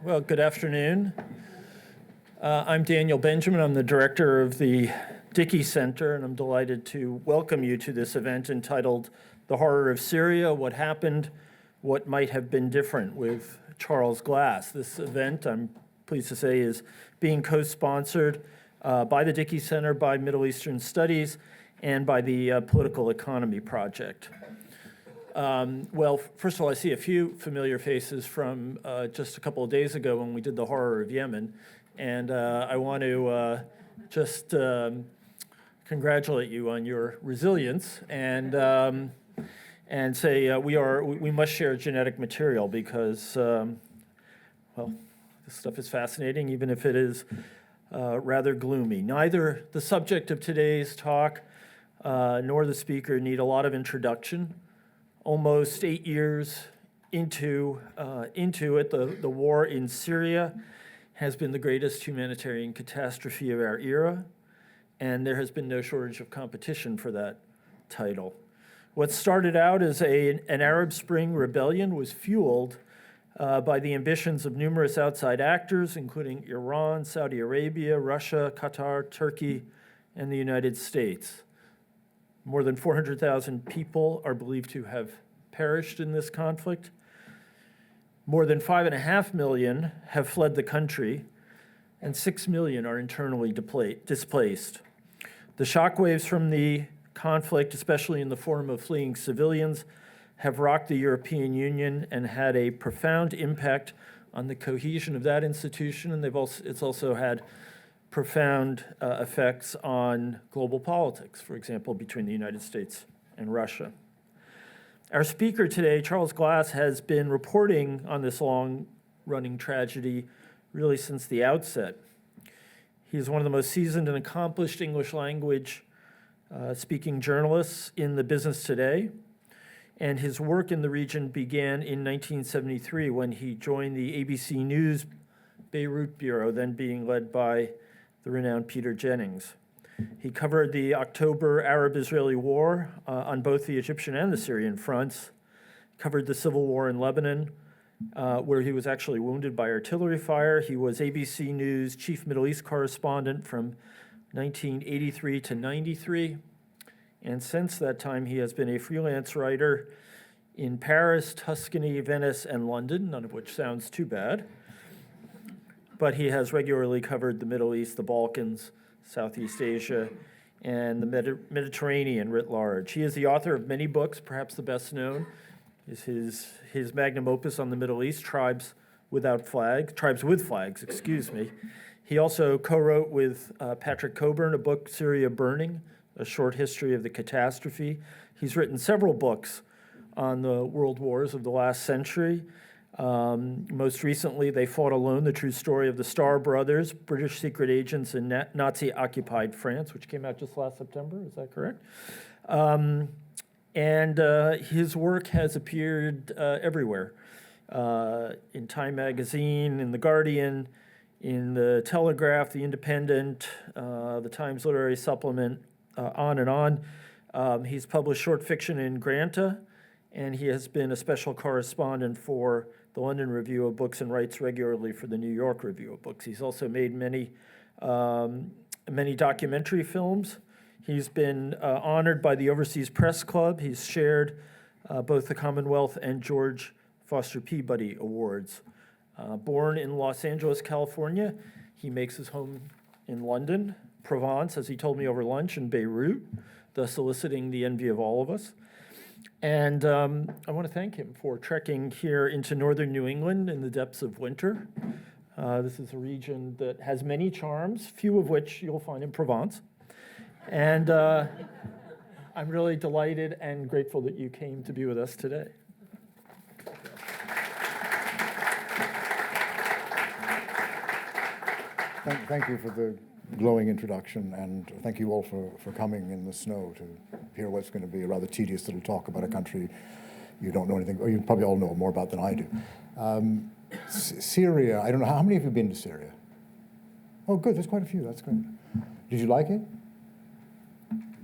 Well, good afternoon. I'm Daniel Benjamin. I'm the director of the Dickey Center, and I'm delighted to welcome you to this event entitled The Horror of Syria, What Happened, What Might Have Been Different with Charles Glass. This event, I'm pleased to say, is being co-sponsored by the Dickey Center, by Middle Eastern Studies, and by the Political Economy Project. Well, first of all, I see a few familiar faces from just a couple of days ago when we did the horror of Yemen, and I want to just congratulate you on your resilience and say we must share genetic material because well, this stuff is fascinating, even if it is rather gloomy. Neither the subject of today's talk nor the speaker need a lot of introduction. Almost 8 years into it, the war in Syria has been the greatest humanitarian catastrophe of our era, and there has been no shortage of competition for that title. What started out as an Arab Spring rebellion was fueled by the ambitions of numerous outside actors, including Iran, Saudi Arabia, Russia, Qatar, Turkey, and the United States. More than 400,000 people are believed to have perished in this conflict. More than 5.5 million have fled the country, and 6 million are internally displaced. The shockwaves from the conflict, especially in the form of fleeing civilians, have rocked the European Union and had a profound impact on the cohesion of that institution, and it's also had profound effects on global politics, for example, between the United States and Russia. Our speaker today, Charles Glass, has been reporting on this long-running tragedy really since the outset. He is one of the most seasoned and accomplished English language speaking journalists in the business today, and his work in the region began in 1973 when he joined the ABC News Beirut Bureau, then being led by the renowned Peter Jennings. He covered the October Arab-Israeli War on both the Egyptian and the Syrian fronts, covered the civil war in Lebanon, where he was actually wounded by artillery fire. He was ABC News chief Middle East correspondent from 1983 to 93, and since that time he has been a freelance writer in Paris, Tuscany, Venice, and London, none of which sounds too bad. But he has regularly covered the Middle East, the Balkans, Southeast Asia, and the Mediterranean writ large. He is the author of many books. Perhaps the best known is his magnum opus on the Middle East, Tribes with Flags, excuse me. He also co-wrote with Patrick Coburn a book, Syria Burning, a short history of the catastrophe. He's written several books on the world wars of the last century. Most recently, They Fought Alone, the true story of the Star Brothers, British secret agents in Nazi-occupied France, which came out just last September, is that correct? And his work has appeared everywhere, in Time Magazine, in The Guardian, in The Telegraph, The Independent, the Times Literary Supplement, on and on. He's published short fiction in Granta, and he has been a special correspondent for the London Review of Books and writes regularly for the New York Review of Books. He's also made many documentary films. He's been honored by the Overseas Press Club. He's shared both the Commonwealth and George Foster Peabody Awards. Born in Los Angeles, California, he makes his home in London, Provence, as he told me over lunch, in Beirut, thus eliciting the envy of all of us. And I want to thank him for trekking here into northern New England in the depths of winter. This is a region that has many charms, few of which you'll find in Provence. And I'm really delighted and grateful that you came to be with us today. Thank you for the glowing introduction, and thank you all for coming in the snow to hear what's going to be a rather tedious little talk about a country you don't know anything, or you probably all know more about than I do. Syria, I don't know, how many of you have been to Syria? Oh, good, there's quite a few, that's great. Did you like it?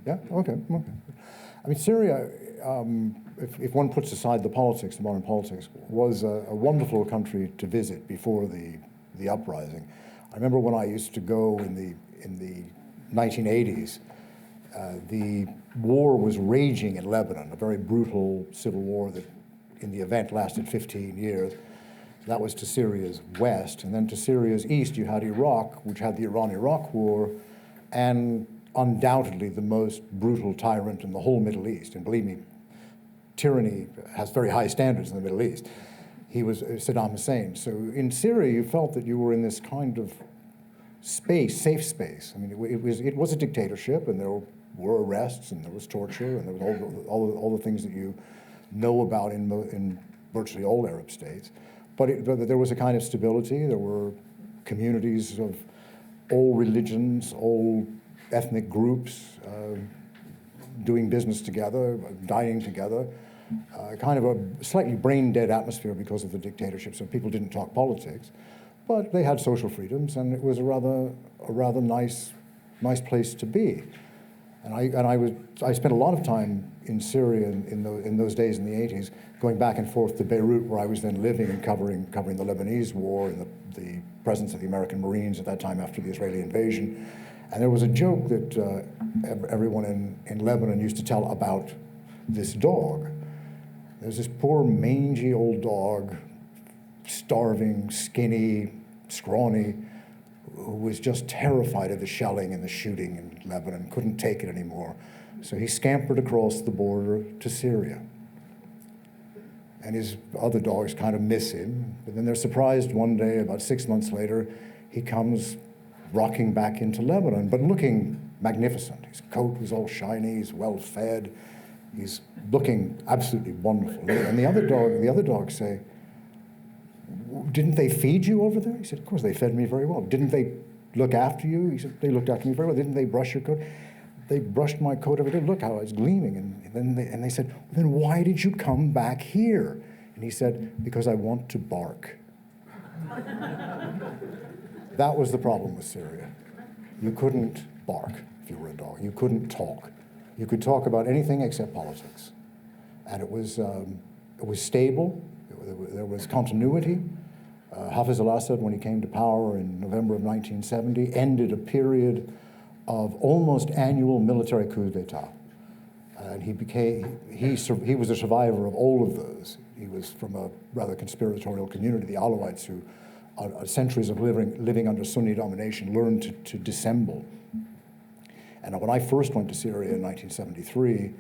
Yeah, okay. I mean, Syria, if one puts aside the politics, the modern politics, was a wonderful country to visit before the uprising. I remember when I used to go in the 1980s, the war was raging in Lebanon, a very brutal civil war that in the event lasted 15 years. That was to Syria's west, and then to Syria's east you had Iraq, which had the Iran-Iraq war, and undoubtedly the most brutal tyrant in the whole Middle East. And believe me, tyranny has very high standards in the Middle East. He was Saddam Hussein. So in Syria, you felt that you were in this kind of space, safe space. I mean, it was a dictatorship, and there were arrests, and there was torture, and there was all the things that you know about in virtually all Arab states. But there was a kind of stability. There were communities of all religions, all ethnic groups doing business together, dining together. Kind of a slightly brain-dead atmosphere because of the dictatorship, so people didn't talk politics. But they had social freedoms, and it was a rather nice place to be. And I spent a lot of time in Syria in those days in the 80s, going back and forth to Beirut, where I was then living and covering the Lebanese war and the presence of the American Marines at that time after the Israeli invasion. And there was a joke that everyone in Lebanon used to tell about this dog. There's this poor mangy old dog, starving, skinny, scrawny, who was just terrified of the shelling and the shooting in Lebanon, couldn't take it anymore. So he scampered across the border to Syria. And his other dogs kind of miss him. But then they're surprised one day, about 6 months later, he comes rocking back into Lebanon, but looking magnificent. His coat was all shiny, he's well fed, he's looking absolutely wonderful. And the other dogs say, "Didn't they feed you over there?" He said, "Of course, they fed me very well." "Didn't they look after you?" He said, "They looked after me very well." "Didn't they brush your coat?" "They brushed my coat every day. Look how it's gleaming." And they said, "Then why did you come back here?" And he said, "Because I want to bark." That was the problem with Syria. You couldn't bark if you were a dog. You couldn't talk. You could talk about anything except politics. And it was stable. There was continuity. Hafiz al-Assad, when he came to power in November of 1970, ended a period of almost annual military coups d'etat. And he was a survivor of all of those. He was from a rather conspiratorial community, the Alawites, who, centuries of living under Sunni domination, learned to dissemble. And when I first went to Syria in 1973,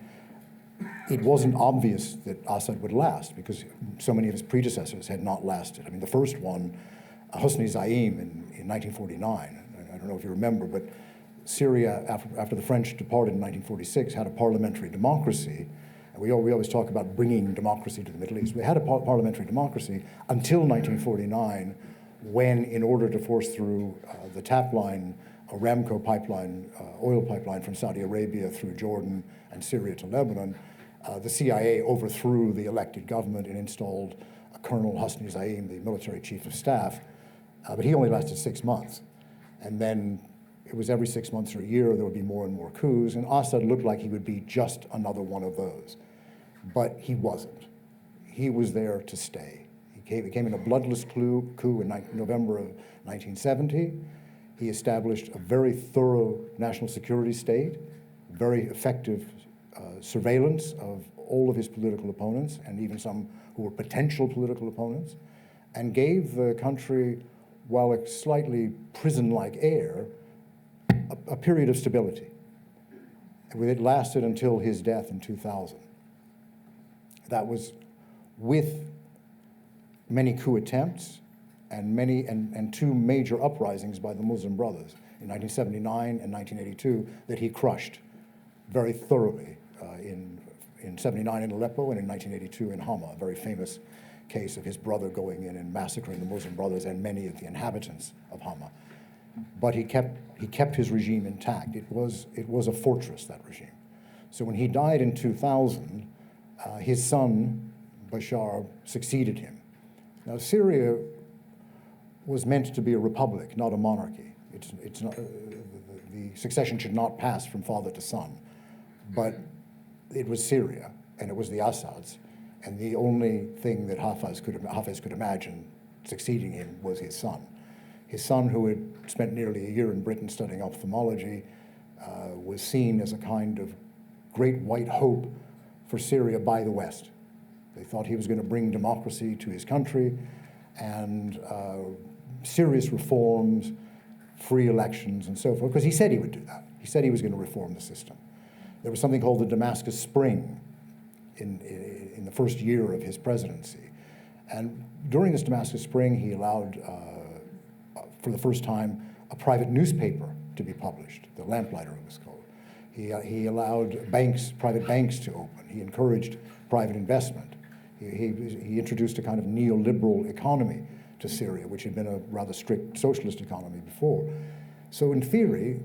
it wasn't obvious that Assad would last because so many of his predecessors had not lasted. I mean, the first one, Hosni Zaim in 1949, I don't know if you remember, but Syria, after the French departed in 1946, had a parliamentary democracy. And we always talk about bringing democracy to the Middle East. We had a parliamentary democracy until 1949, when, in order to force through the TAP line, Aramco pipeline, oil pipeline from Saudi Arabia through Jordan and Syria to Lebanon, the CIA overthrew the elected government and installed Colonel Hosni Zaim, the military chief of staff, but he only lasted 6 months. And then it was every 6 months or a year there would be more and more coups, and Assad looked like he would be just another one of those. But he wasn't. He was there to stay. He came in a bloodless coup in November of 1970. He established a very thorough national security state, very effective surveillance of all of his political opponents, and even some who were potential political opponents, and gave the country, while a slightly prison-like air, a period of stability. It lasted until his death in 2000. That was with many coup attempts and two major uprisings by the Muslim Brothers in 1979 and 1982 that he crushed very thoroughly in 79 in Aleppo and in 1982 in Hama, a very famous case of his brother going in and massacring the Muslim Brothers and many of the inhabitants of Hama. But he kept his regime intact. It was a fortress, that regime. So when he died in 2000, his son, Bashar, succeeded him. Now, Syria was meant to be a republic, not a monarchy. It's not, the succession should not pass from father to son. But it was Syria, and it was the Assads. And the only thing that Hafez could imagine succeeding him was his son. His son, who had spent nearly a year in Britain studying ophthalmology, was seen as a kind of great white hope for Syria by the West. They thought he was going to bring democracy to his country and serious reforms, free elections, and so forth, because he said he would do that. He said he was going to reform the system. There was something called the Damascus Spring in the first year of his presidency. And during this Damascus Spring, he allowed, for the first time, a private newspaper to be published. The Lamplighter, it was called. He allowed private banks to open. He encouraged private investment. He introduced a kind of neoliberal economy to Syria, which had been a rather strict socialist economy before. So in theory,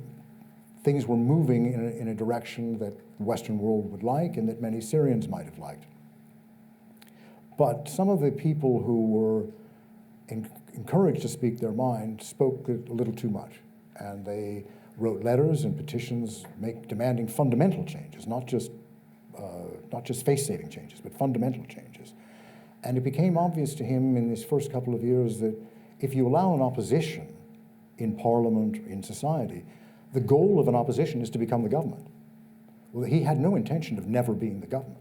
things were moving in a direction that the Western world would like and that many Syrians might have liked. But some of the people who were encouraged to speak their mind spoke a little too much. And they wrote letters and petitions demanding fundamental changes, not just face-saving changes, but fundamental changes. And it became obvious to him in his first couple of years that if you allow an opposition in parliament, in society, the goal of an opposition is to become the government. Well, he had no intention of never being the government.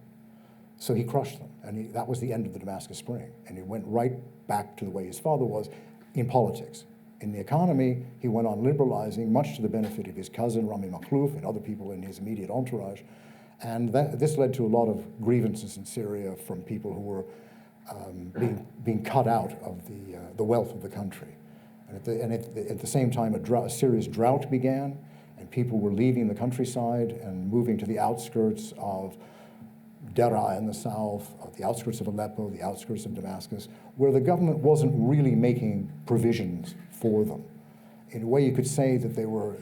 So he crushed them, and that was the end of the Damascus Spring. And he went right back to the way his father was in politics. In the economy, he went on liberalizing, much to the benefit of his cousin, Rami Makhlouf, and other people in his immediate entourage. And this led to a lot of grievances in Syria from people who were being cut out of the wealth of the country. And at the same time, a serious drought began, and people were leaving the countryside and moving to the outskirts of Deraa in the south, of the outskirts of Aleppo, the outskirts of Damascus, where the government wasn't really making provisions for them. In a way, you could say that they were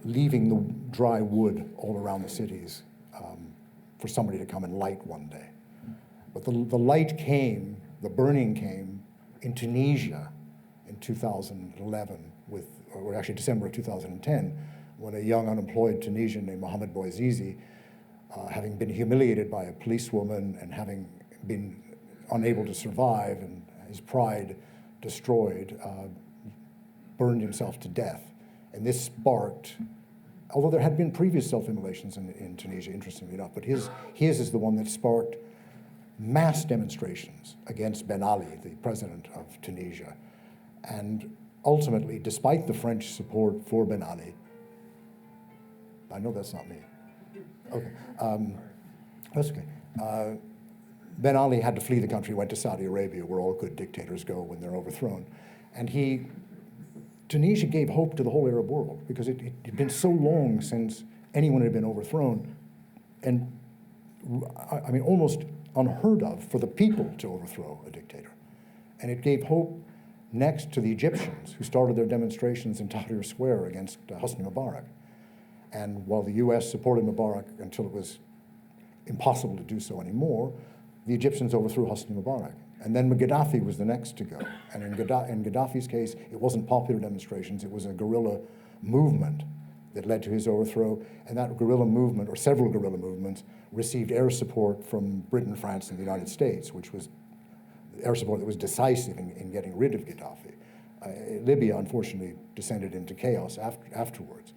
leaving the dry wood all around the cities for somebody to come and light one day. But the light came, the burning came in Tunisia in 2011, or actually December of 2010, when a young unemployed Tunisian named Mohamed Bouazizi, having been humiliated by a policewoman and having been unable to survive and his pride destroyed, burned himself to death. And this sparked, although there had been previous self-immolations in Tunisia, interestingly enough, but his is the one that sparked mass demonstrations against Ben Ali, the president of Tunisia. And ultimately, despite the French support for Ben Ali, I know that's not me. Okay, that's okay. Ben Ali had to flee the country, went to Saudi Arabia, where all good dictators go when they're overthrown. And Tunisia gave hope to the whole Arab world, because it had been so long since anyone had been overthrown, and I mean, almost unheard of for the people to overthrow a dictator. And it gave hope next to the Egyptians, who started their demonstrations in Tahrir Square against Hosni Mubarak. And while the US supported Mubarak until it was impossible to do so anymore, the Egyptians overthrew Hosni Mubarak. And then Gaddafi was the next to go. And in Gaddafi's case, it wasn't popular demonstrations, it was a guerrilla movement that led to his overthrow. And that guerrilla movement, or several guerrilla movements, received air support from Britain, France, and the United States, which was air support that was decisive in getting rid of Gaddafi. Libya, unfortunately, descended into chaos afterwards.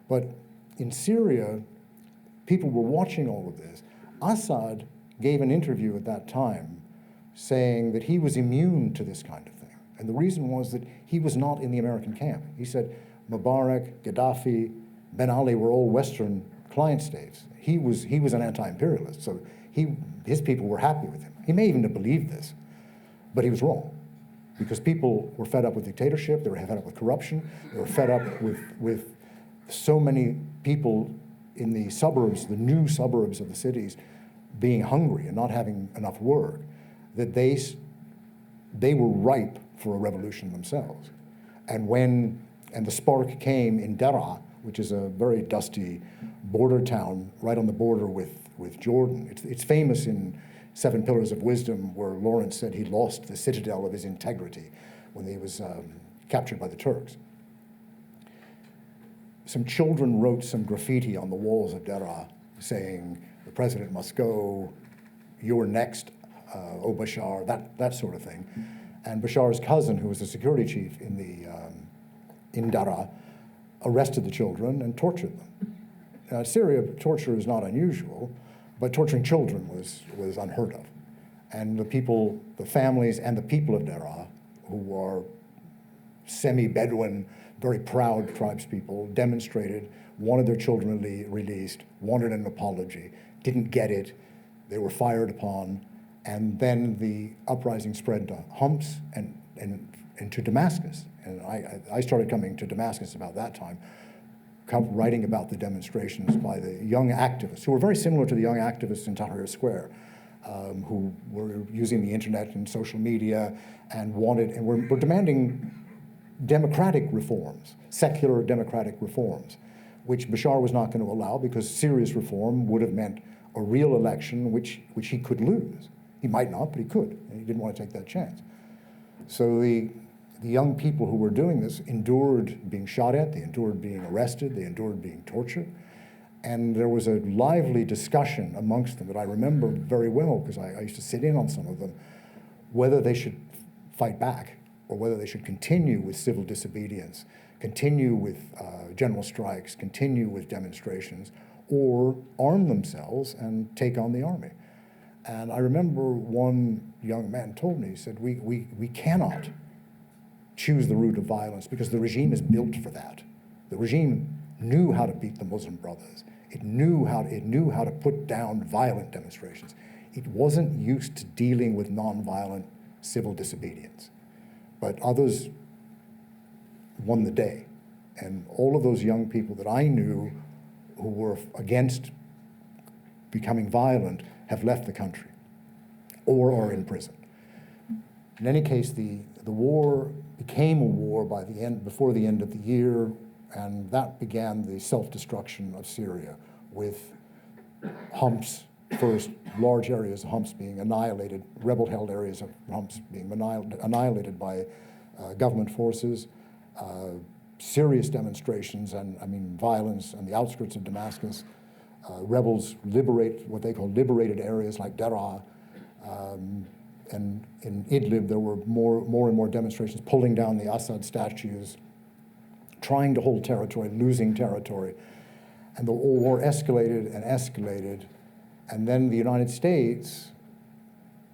But in Syria, people were watching all of this. Assad gave an interview at that time saying that he was immune to this kind of thing. And the reason was that he was not in the American camp. He said Mubarak, Gaddafi, Ben Ali were all Western client states. He was an anti-imperialist, so his people were happy with him. He may even have believed this, but he was wrong, because people were fed up with dictatorship, they were fed up with corruption, they were fed up with so many people in the suburbs, the new suburbs of the cities, being hungry and not having enough work, that they were ripe for a revolution themselves. And the spark came in Deraa, which is a very dusty border town right on the border with Jordan. It's famous in Seven Pillars of Wisdom, where Lawrence said he lost the citadel of his integrity when he was captured by the Turks. Some children wrote some graffiti on the walls of Deraa saying, the president must go, you're next, oh Bashar, that sort of thing. And Bashar's cousin, who was the security chief in Daraa, arrested the children and tortured them. Now, Syria, torture is not unusual, but torturing children was unheard of. And the people, the families and the people of Daraa, who are semi-Bedouin, very proud tribes people, demonstrated, wanted their children released, wanted an apology, didn't get it, they were fired upon, and then the uprising spread to Homs and to Damascus. And I started coming to Damascus about that time, writing about the demonstrations by the young activists, who were very similar to the young activists in Tahrir Square, who were using the internet and social media and were demanding democratic reforms, secular democratic reforms, which Bashar was not going to allow because serious reform would have meant a real election which he could lose. He might not, but he could, and he didn't want to take that chance. So the young people who were doing this endured being shot at, they endured being arrested, they endured being tortured, and there was a lively discussion amongst them that I remember very well because I used to sit in on some of them, whether they should fight back or whether they should continue with civil disobedience, continue with general strikes, continue with demonstrations, or arm themselves and take on the army. And I remember one young man told me, he said, we cannot choose the route of violence because the regime is built for that. The regime knew how to beat the Muslim Brothers. It knew how to put down violent demonstrations. It wasn't used to dealing with nonviolent civil disobedience. But others won the day. And all of those young people that I knew who were against becoming violent have left the country or are in prison. In any case, the war became a war before the end of the year, and that began the self-destruction of Syria with Homs, first large areas of Homs being annihilated, rebel-held areas of Homs being annihilated by government forces, serious demonstrations and violence on the outskirts of Damascus. Rebels liberate what they call liberated areas like Daraa, and in Idlib there were more and more demonstrations, pulling down the Assad statues, trying to hold territory, losing territory. And the war escalated and escalated, and then the United States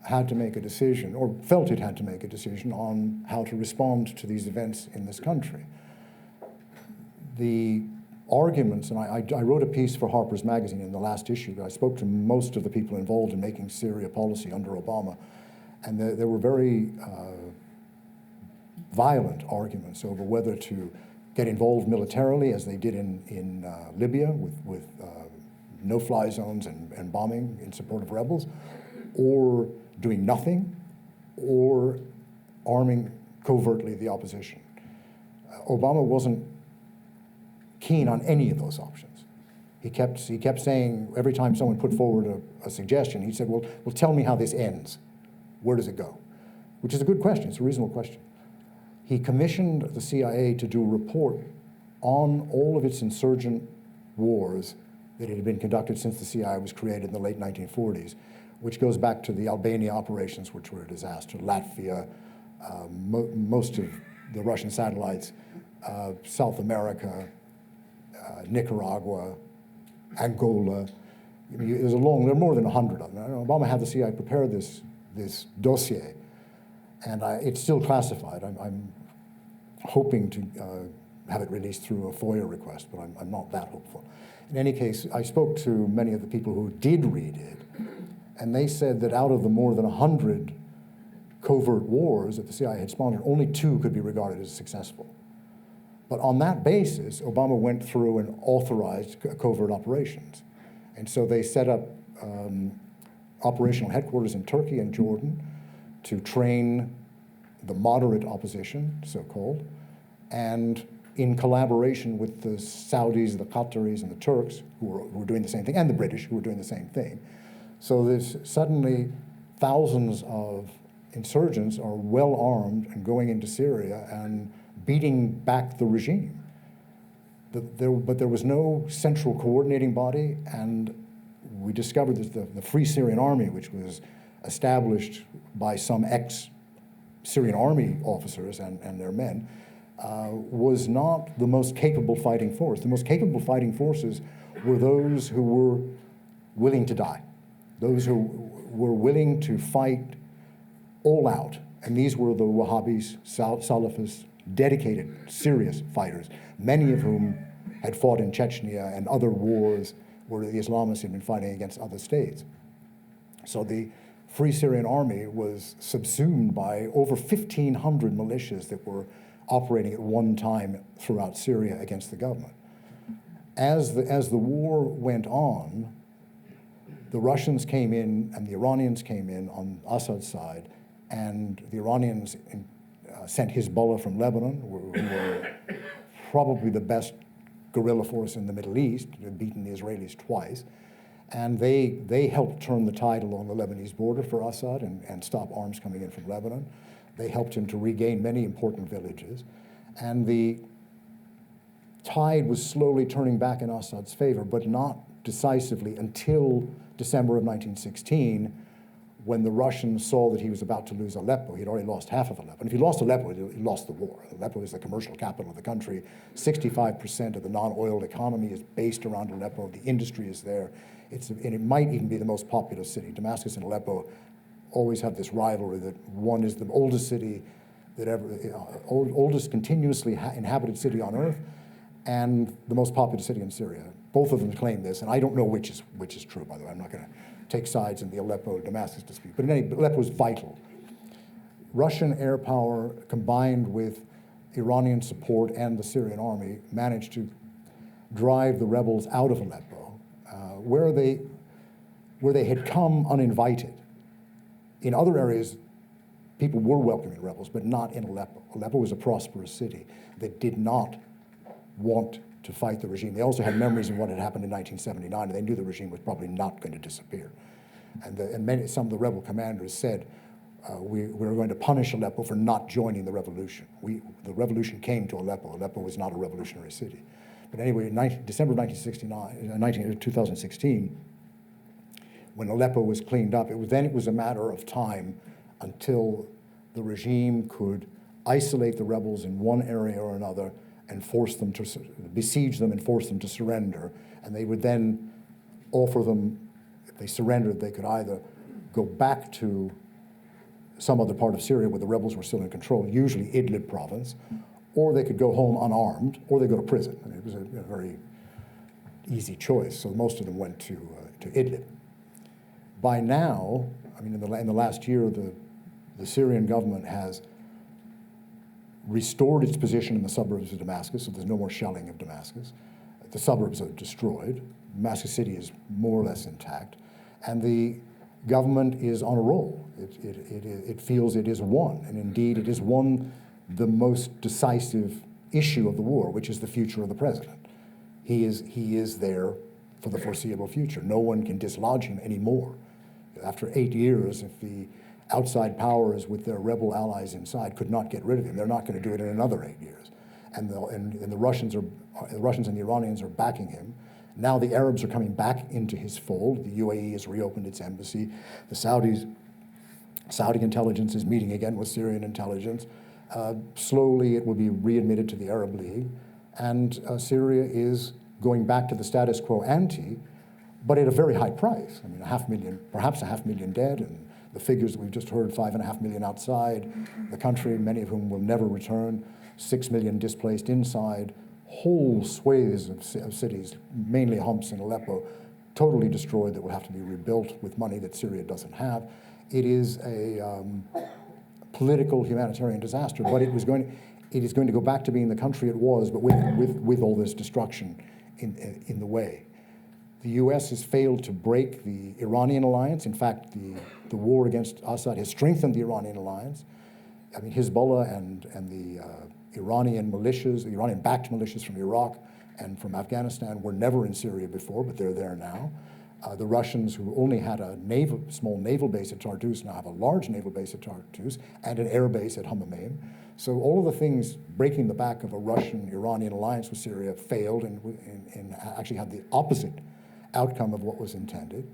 had to make a decision, or felt it had to make a decision on how to respond to these events in this country. The arguments, and I wrote a piece for Harper's Magazine in the last issue. I spoke to most of the people involved in making Syria policy under Obama, and there were very violent arguments over whether to get involved militarily, as they did in Libya with no-fly zones and bombing in support of rebels, or doing nothing, or arming covertly the opposition. Obama wasn't keen on any of those options. He kept saying, every time someone put forward a suggestion, he said, well, tell me how this ends. Where does it go? Which is a good question. It's a reasonable question. He commissioned the CIA to do a report on all of its insurgent wars that had been conducted since the CIA was created in the late 1940s, which goes back to the Albania operations, which were a disaster, Latvia, most of the Russian satellites, South America, Nicaragua, Angola. I mean, there are more than 100 of them. Obama had the CIA prepare this dossier, and it's still classified. I'm hoping to have it released through a FOIA request, but I'm not that hopeful. In any case, I spoke to many of the people who did read it, and they said that out of the more than 100 covert wars that the CIA had sponsored, only 2 could be regarded as successful. But on that basis, Obama went through and authorized covert operations. And so they set up operational headquarters in Turkey and Jordan to train the moderate opposition, so-called, and in collaboration with the Saudis, the Qataris, and the Turks, who were doing the same thing, and the British, who were doing the same thing. So there's suddenly thousands of insurgents are well armed and going into Syria and beating back the regime. But there was no central coordinating body, and we discovered that the Free Syrian Army, which was established by some ex-Syrian army officers and their men, was not the most capable fighting force. The most capable fighting forces were those who were willing to die, those who were willing to fight all out. And these were the Wahhabis, Salafists, dedicated, serious fighters, many of whom had fought in Chechnya and other wars where the Islamists had been fighting against other states. So the Free Syrian Army was subsumed by over 1,500 militias that were operating at one time throughout Syria against the government. As the war went on, the Russians came in and the Iranians came in on Assad's side, and the Iranians sent Hezbollah from Lebanon, who were probably the best guerrilla force in the Middle East. They'd beaten the Israelis twice. And they helped turn the tide along the Lebanese border for Assad and stop arms coming in from Lebanon. They helped him to regain many important villages. And the tide was slowly turning back in Assad's favor, but not decisively until December of 1916, when the Russians saw that he was about to lose Aleppo. He'd already lost half of Aleppo. And if he lost Aleppo, he lost the war. Aleppo is the commercial capital of the country. 65% of the non-oil economy is based around Aleppo. The industry is there. And it might even be the most populous city. Damascus and Aleppo always have this rivalry that one is the oldest city that ever, oldest continuously inhabited city on earth, and the most populous city in Syria. Both of them claim this, and I don't know which is true, by the way. I'm not going to take sides in the Aleppo-Damascus dispute. But Aleppo is vital. Russian air power combined with Iranian support and the Syrian army managed to drive the rebels out of Aleppo, where they had come uninvited. In other areas, people were welcoming rebels, but not in Aleppo. Aleppo was a prosperous city that did not want to fight the regime. They also had memories of what had happened in 1979, and they knew the regime was probably not going to disappear. And some of the rebel commanders said, we were going to punish Aleppo for not joining the revolution. The revolution came to Aleppo. Aleppo was not a revolutionary city. But anyway, in December 2016, when Aleppo was cleaned up, it was a matter of time until the regime could isolate the rebels in one area or another and force them to besiege them and force them to surrender. And they would then offer them, if they surrendered, they could either go back to some other part of Syria where the rebels were still in control, usually Idlib province, or they could go home unarmed, or they go to prison. I mean, it was a very easy choice, so most of them went to Idlib. By now, I mean, in the last year, the Syrian government has restored its position in the suburbs of Damascus, so there's no more shelling of Damascus. The suburbs are destroyed. Damascus city is more or less intact. And the government is on a roll. It feels it is won, and indeed it has won the most decisive issue of the war, which is the future of the president. He is there for the foreseeable future. No one can dislodge him anymore. After 8 years, if the outside powers with their rebel allies inside could not get rid of him, they're not going to do it in another 8 years. And the Russians and the Iranians are backing him. Now the Arabs are coming back into his fold. The UAE has reopened its embassy. The Saudi intelligence is meeting again with Syrian intelligence. Slowly it will be readmitted to the Arab League. And Syria is going back to the status quo ante, but at a very high price. I mean, perhaps a half million dead, and the figures that we've just heard, 5.5 million outside the country, many of whom will never return, 6 million displaced inside, whole swathes of cities, mainly humps in Aleppo, totally destroyed that will have to be rebuilt with money that Syria doesn't have. It is a political humanitarian disaster, but it is going to go back to being the country it was, but with all this destruction in the way. The U.S. has failed to break the Iranian alliance. In fact, the war against Assad has strengthened the Iranian alliance. I mean, Hezbollah and the Iranian militias, the Iranian-backed militias from Iraq and from Afghanistan were never in Syria before, but they're there now. The Russians, who only had a small naval base at Tartus, now have a large naval base at Tartus and an air base at Hamameim. So all of the things breaking the back of a Russian-Iranian alliance with Syria failed and actually had the opposite outcome of what was intended.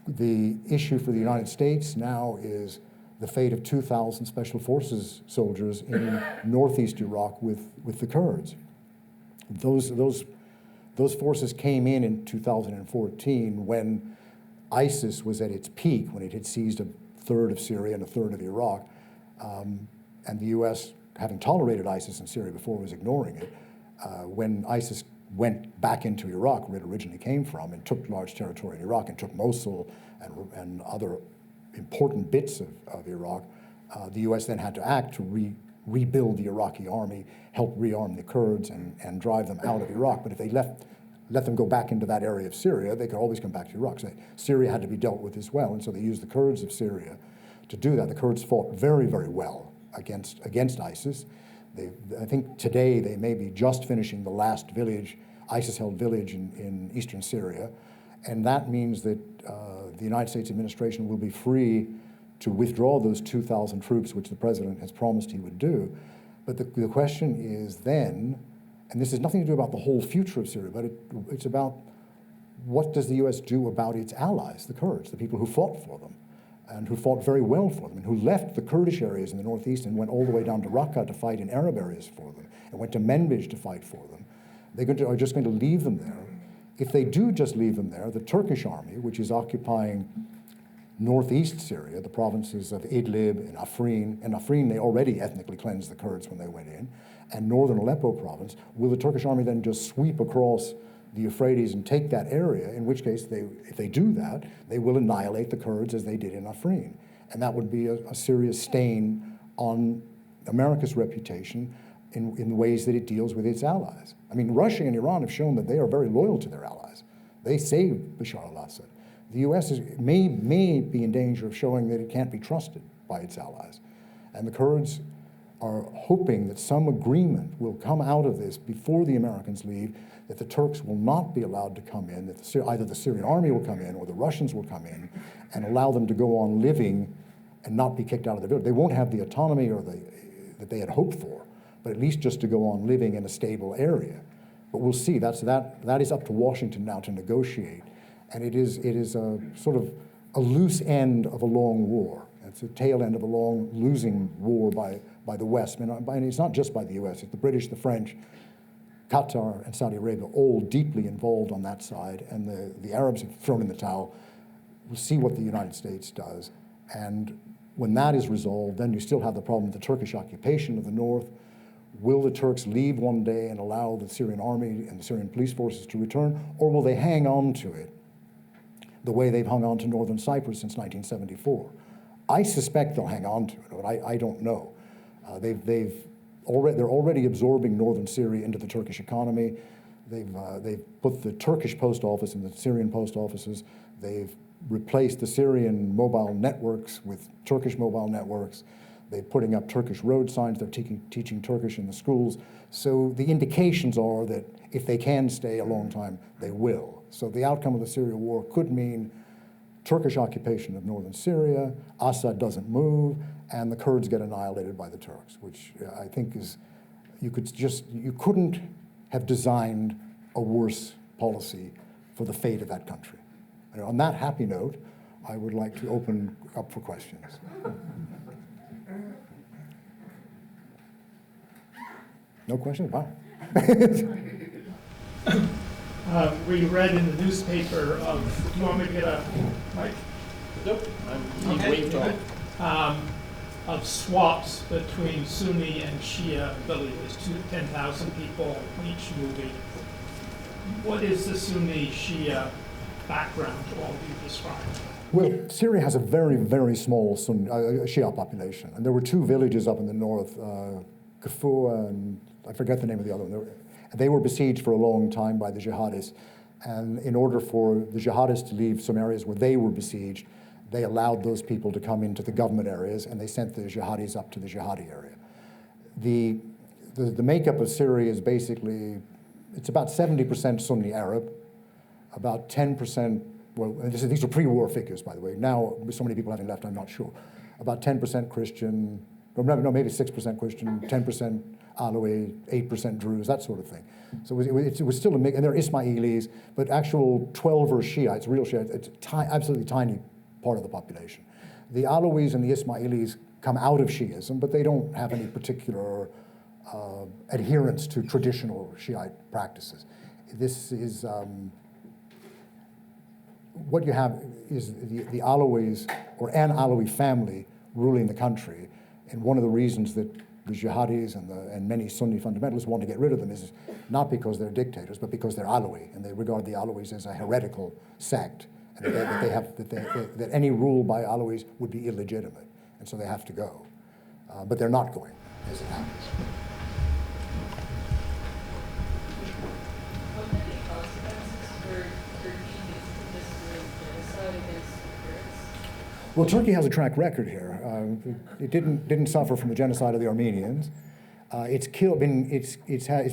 The issue for the United States now is the fate of 2,000 Special Forces soldiers in northeast Iraq with the Kurds. Those forces came in 2014 when ISIS was at its peak, when it had seized a third of Syria and a third of Iraq, and the U.S., having tolerated ISIS in Syria before, was ignoring it. When ISIS went back into Iraq, where it originally came from, and took large territory in Iraq and took Mosul and other important bits of Iraq, the U.S. then had to act to rebuild the Iraqi army, help rearm the Kurds, and drive them out of Iraq. But if they let them go back into that area of Syria, they could always come back to Iraq. So Syria had to be dealt with as well, and so they used the Kurds of Syria to do that. The Kurds fought very, very well against ISIS. I think today they may be just finishing the last village, ISIS-held village in eastern Syria, and that means that the United States administration will be free to withdraw those 2,000 troops, which the president has promised he would do. But the question is then, and this has nothing to do about the whole future of Syria, but it's about what does the U.S. do about its allies, the Kurds, the people who fought for them, and who fought very well for them, and who left the Kurdish areas in the northeast and went all the way down to Raqqa to fight in Arab areas for them, and went to Manbij to fight for them. Are just going to leave them there. If they do just leave them there, the Turkish army, which is occupying northeast Syria, the provinces of Idlib and Afrin they already ethnically cleansed the Kurds when they went in, and northern Aleppo province, will the Turkish army then just sweep across the Euphrates and take that area, in which case, if they do that, they will annihilate the Kurds as they did in Afrin. And that would be a serious stain on America's reputation in ways that it deals with its allies. I mean, Russia and Iran have shown that they are very loyal to their allies. They saved Bashar al-Assad. The U.S. may be in danger of showing that it can't be trusted by its allies. And the Kurds are hoping that some agreement will come out of this before the Americans leave, that the Turks will not be allowed to come in, that either the Syrian army will come in or the Russians will come in and allow them to go on living and not be kicked out of the village. They won't have the autonomy that they had hoped for, but at least just to go on living in a stable area. But we'll see. That is up to Washington now to negotiate. And it is a sort of a loose end of a long war. It's a tail end of a long losing war by the West. I mean, it's not just by the U.S. It's the British, the French, Qatar, and Saudi Arabia, all deeply involved on that side. And the Arabs have thrown in the towel. We'll see what the United States does. And when that is resolved, then you still have the problem of the Turkish occupation of the north. Will the Turks leave one day and allow the Syrian army and the Syrian police forces to return, or will they hang on to it the way they've hung on to northern Cyprus since 1974? I suspect they'll hang on to it, but I don't know. They're already absorbing northern Syria into the Turkish economy. They've put the Turkish post office in the Syrian post offices. They've replaced the Syrian mobile networks with Turkish mobile networks. They're putting up Turkish road signs. They're teaching Turkish in the schools. So the indications are that if they can stay a long time, they will. So the outcome of the Syria war could mean Turkish occupation of northern Syria, Assad doesn't move, and the Kurds get annihilated by the Turks, which I think is, you couldn't have designed a worse policy for the fate of that country. And on that happy note, I would like to open up for questions. No questions? Wow. We read in the newspaper of, do you want me to get a mic? Nope, I'm waved off. Of swaps between Sunni and Shia villages, 10,000 people each moving. What is the Sunni-Shia background to all you described? Well, Syria has a very, very small Sunni, Shia population. And there were two villages up in the north, Kafua and I forget the name of the other one. They were besieged for a long time by the jihadists. And in order for the jihadists to leave some areas where they were besieged, they allowed those people to come into the government areas, and they sent the jihadis up to the jihadi area. The makeup of Syria is basically, it's about 70% Sunni Arab, about 10%, well, these are pre-war figures, by the way. Now, with so many people having left, I'm not sure. About 10% Christian, no, maybe 6% Christian, 10% Alawi, 8% Druze, that sort of thing. So it was still a mix, and there are Ismailis, but actual Twelver Shiites, real Shiites, it's absolutely tiny part of the population. The Alawis and the Ismailis come out of Shiism, but they don't have any particular adherence to traditional Shiite practices. This is, what you have is the Alawis, or an Alawi family, ruling the country, and one of the reasons that the jihadis and many Sunni fundamentalists want to get rid of them is not because they're dictators, but because they're Alawi, and they regard the Alawis as a heretical sect, and that any rule by Alawis would be illegitimate, and so they have to go. But they're not going, as it happens. What are the consequences for Turkey using this genocide against the Kurds? Well, Turkey has a track record here. It didn't suffer from the genocide of the Armenians. It's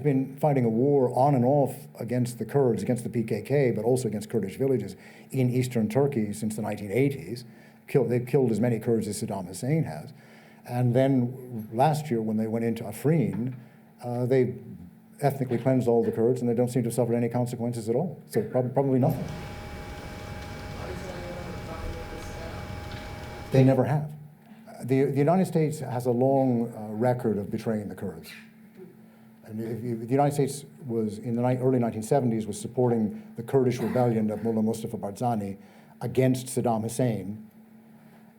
been fighting a war on and off against the Kurds, against the PKK, but also against Kurdish villages in eastern Turkey since the 1980s. They've killed as many Kurds as Saddam Hussein has. And then last year, when they went into Afrin, they ethnically cleansed all the Kurds, and they don't seem to have suffered any consequences at all. So probably nothing. Why does anyone talk about this now? They never have. The United States has a long record of betraying the Kurds. And the United States was, in the early 1970s, was supporting the Kurdish rebellion of Mullah Mustafa Barzani against Saddam Hussein.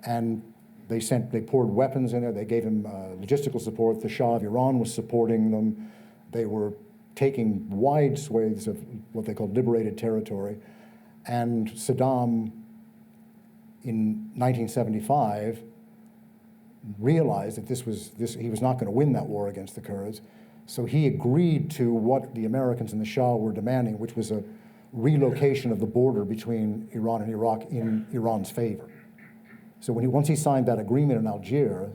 And they poured weapons in there. They gave him logistical support. The Shah of Iran was supporting them. They were taking wide swathes of what they called liberated territory. And Saddam, in 1975, realized that he was not going to win that war against the Kurds. So he agreed to what the Americans and the Shah were demanding, which was a relocation of the border between Iran and Iraq in Iran's favor. So once he signed that agreement in Algiers,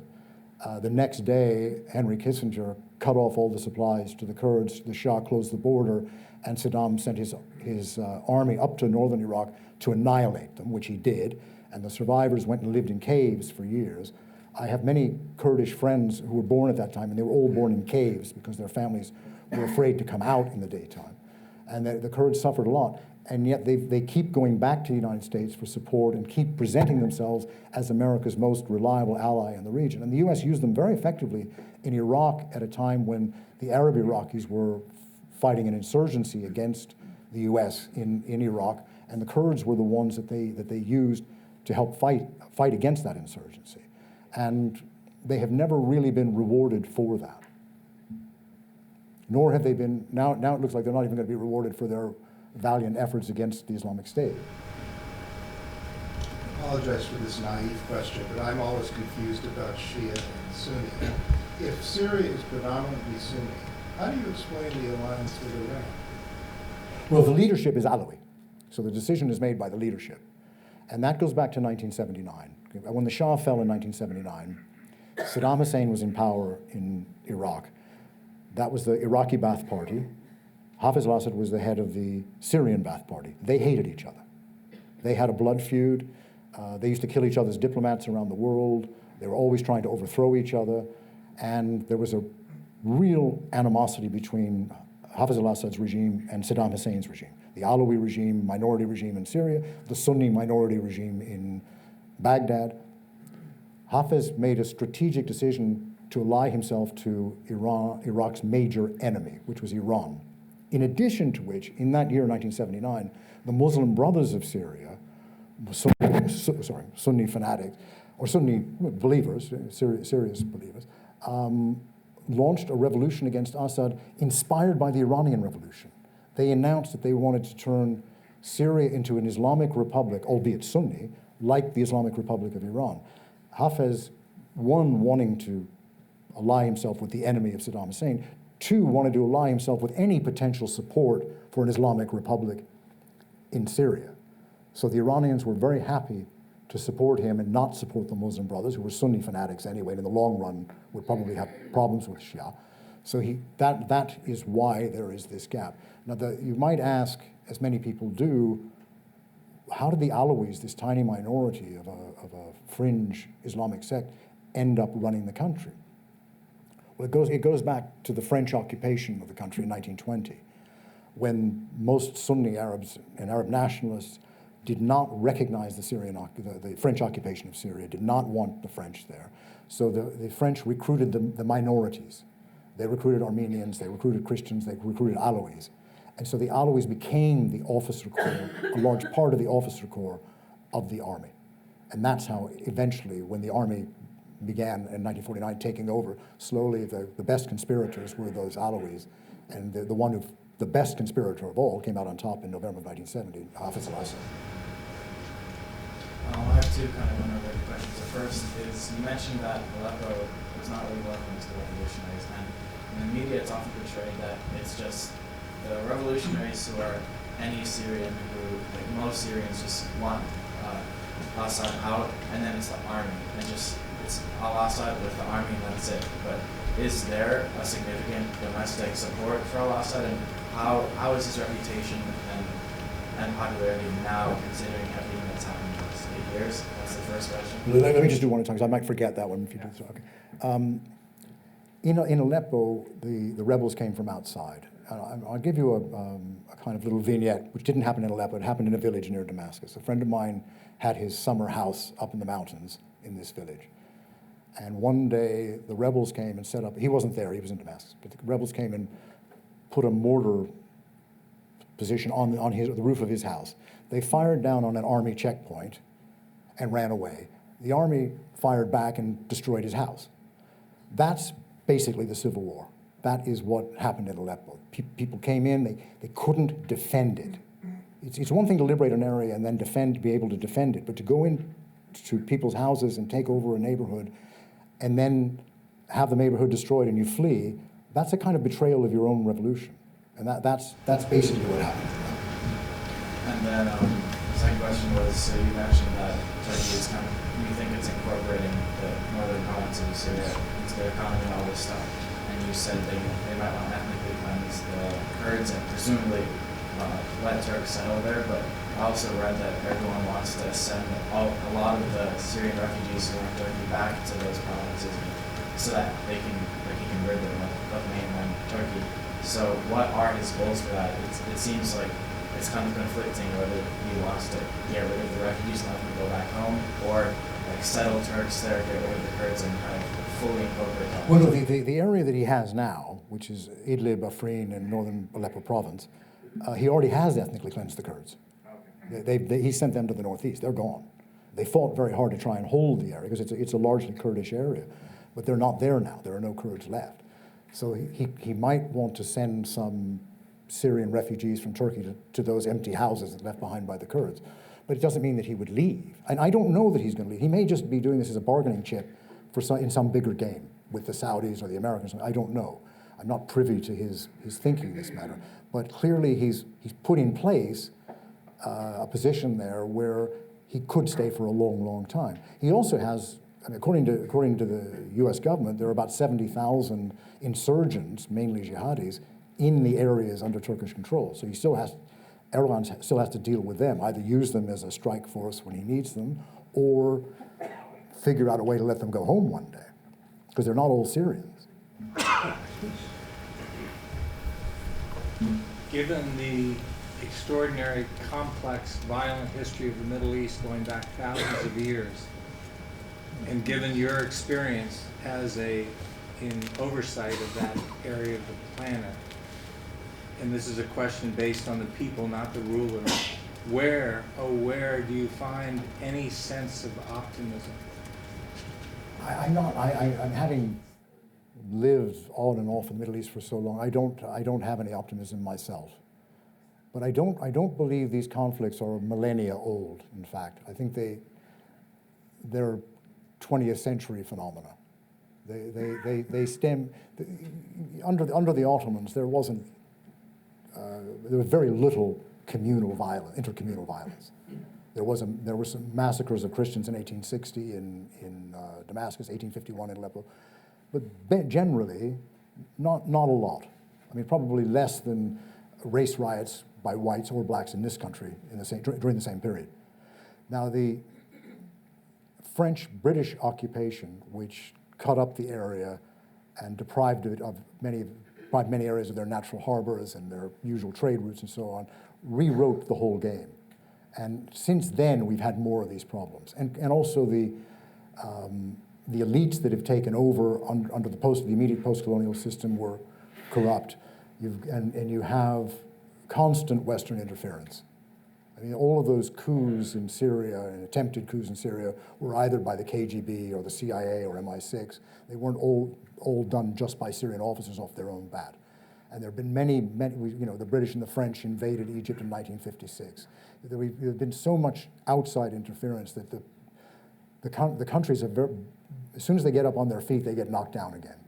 the next day, Henry Kissinger cut off all the supplies to the Kurds, the Shah closed the border, and Saddam sent his army up to northern Iraq to annihilate them, which he did, and the survivors went and lived in caves for years. I have many Kurdish friends who were born at that time, and they were all born in caves because their families were afraid to come out in the daytime. And the Kurds suffered a lot, and yet they keep going back to the United States for support and keep presenting themselves as America's most reliable ally in the region. And the U.S. used them very effectively in Iraq at a time when the Arab Iraqis were fighting an insurgency against the U.S. in Iraq, and the Kurds were the ones that they used to help fight against that insurgency. And they have never really been rewarded for that. Nor have they been, now it looks like they're not even going to be rewarded for their valiant efforts against the Islamic State. I apologize for this naive question, but I'm always confused about Shia and Sunni. If Syria is predominantly Sunni, how do you explain the alliance with Iran? Well, the leadership is Alawi. So the decision is made by the leadership. And that goes back to 1979. When the Shah fell in 1979, Saddam Hussein was in power in Iraq. That was the Iraqi Ba'ath Party. Hafiz al-Assad was the head of the Syrian Ba'ath Party. They hated each other. They had a blood feud. They used to kill each other's diplomats around the world. They were always trying to overthrow each other. And there was a real animosity between Hafiz al-Assad's regime and Saddam Hussein's regime. The Alawi regime, minority regime in Syria, the Sunni minority regime in Baghdad. Hafiz made a strategic decision to ally himself to Iraq's major enemy, which was Iran. In addition to which, in that year, 1979, the Muslim Brothers of Syria, Sunni fanatics, or Sunni believers, serious believers, launched a revolution against Assad inspired by the Iranian Revolution. They announced that they wanted to turn Syria into an Islamic republic, albeit Sunni, like the Islamic Republic of Iran. Hafez, one, wanting to ally himself with the enemy of Saddam Hussein, two, wanted to ally himself with any potential support for an Islamic republic in Syria. So the Iranians were very happy to support him and not support the Muslim Brothers, who were Sunni fanatics anyway, and in the long run would probably have problems with Shia. So that is why there is this gap. Now, you might ask, as many people do, how did the Alawis, this tiny minority of a fringe Islamic sect, end up running the country? Well, it goes back to the French occupation of the country in 1920, when most Sunni Arabs and Arab nationalists did not recognize the French occupation of Syria, did not want the French there. So the French recruited the minorities. They recruited Armenians, they recruited Christians, they recruited Alawis. And so the Alawis became the officer corps, a large part of the officer corps of the army. And that's how eventually, when the army began in 1949 taking over, slowly the best conspirators were those Alawis. And the best conspirator of all came out on top in November of 1970, Hafiz al-Assad. I have two kind of unrelated questions. The first is, you mentioned that Aleppo was not really welcome to the revolutionaries, and in the media it's often portrayed that it's just the revolutionaries who are any Syrian who, like most Syrians, just want Assad out, and then it's the army, and just it's al-Assad with the army, and that's it. But is there a significant domestic support for al-Assad, and how is his reputation and popularity now, considering everything that's happened in the last 8 years? That's the first question. Let me just do one at a time, because I might forget that one if you do so. Okay. In Aleppo, the rebels came from outside. I'll give you a kind of little vignette, which didn't happen in Aleppo. It happened in a village near Damascus. A friend of mine had his summer house up in the mountains in this village. And one day, the rebels came and set up, he wasn't there, he was in Damascus, but the rebels came and put a mortar position on the roof of his house. They fired down on an army checkpoint and ran away. The army fired back and destroyed his house. That's basically the civil war. That is what happened in Aleppo. People came in, they couldn't defend it. It's one thing to liberate an area and then be able to defend it, but to go into people's houses and take over a neighborhood and then have the neighborhood destroyed and you flee, that's a kind of betrayal of your own revolution. And that's basically what happened. And then the second question was, so you mentioned that Turkey is kind of, you think it's incorporating the northern province of Syria into their economy and all this stuff. And you said they might want to ethnically cleanse the Kurds and presumably let Turks settle there, but I also read that everyone wants to send a lot of the Syrian refugees who are in Turkey back to those provinces so that they can rid them of mainland Turkey. So what are his goals for that? It seems like it's kind of conflicting whether he wants to get rid of the refugees and let them go back home, or like settle Turks there, get rid of the Kurds, and kind of fully incorporate them. Well, no, the area that he has now, which is Idlib, Afrin, and northern Aleppo province, he already has ethnically cleansed the Kurds. He sent them to the northeast. They're gone. They fought very hard to try and hold the area because it's a largely Kurdish area, but they're not there now. There are no Kurds left. So he might want to send some Syrian refugees from Turkey to those empty houses left behind by the Kurds. But it doesn't mean that he would leave. And I don't know that he's going to leave. He may just be doing this as a bargaining chip in some bigger game with the Saudis or the Americans. I don't know. I'm not privy to his thinking in this matter. But clearly he's put in place a position there where he could stay for a long, long time. He also has, I mean, according to the U.S. government, there are about 70,000 insurgents, mainly jihadis, in the areas under Turkish control. So Erdogan still has to deal with them, either use them as a strike force when he needs them, or figure out a way to let them go home one day, because they're not all Syrians. Given the extraordinary, complex, violent history of the Middle East going back thousands of years, and given your experience in oversight of that area of the planet, and this is a question based on the people, not the ruler, where do you find any sense of optimism? I'm having lived on and off in the Middle East for so long, I don't have any optimism myself. But I don't believe these conflicts are millennia old, in fact. I think they're 20th century phenomena. They stem, under the Ottomans, there was very little intercommunal violence. There were some massacres of Christians in 1860 in Damascus, 1851 in Aleppo, but generally, not a lot. I mean, probably less than race riots by whites or blacks in this country during the same period. Now, the French-British occupation, which cut up the area and deprived it of many areas of their natural harbors and their usual trade routes and so on, rewrote the whole game. And since then, we've had more of these problems. And also the elites that have taken over under the immediate post-colonial system were corrupt. And you have constant Western interference. I mean, all of those coups in Syria and attempted coups in Syria were either by the KGB or the CIA or MI6. They weren't all done just by Syrian officers off their own bat. And there have been many, the British and the French invaded Egypt in 1956. There have been so much outside interference that the countries have as soon as they get up on their feet, they get knocked down again.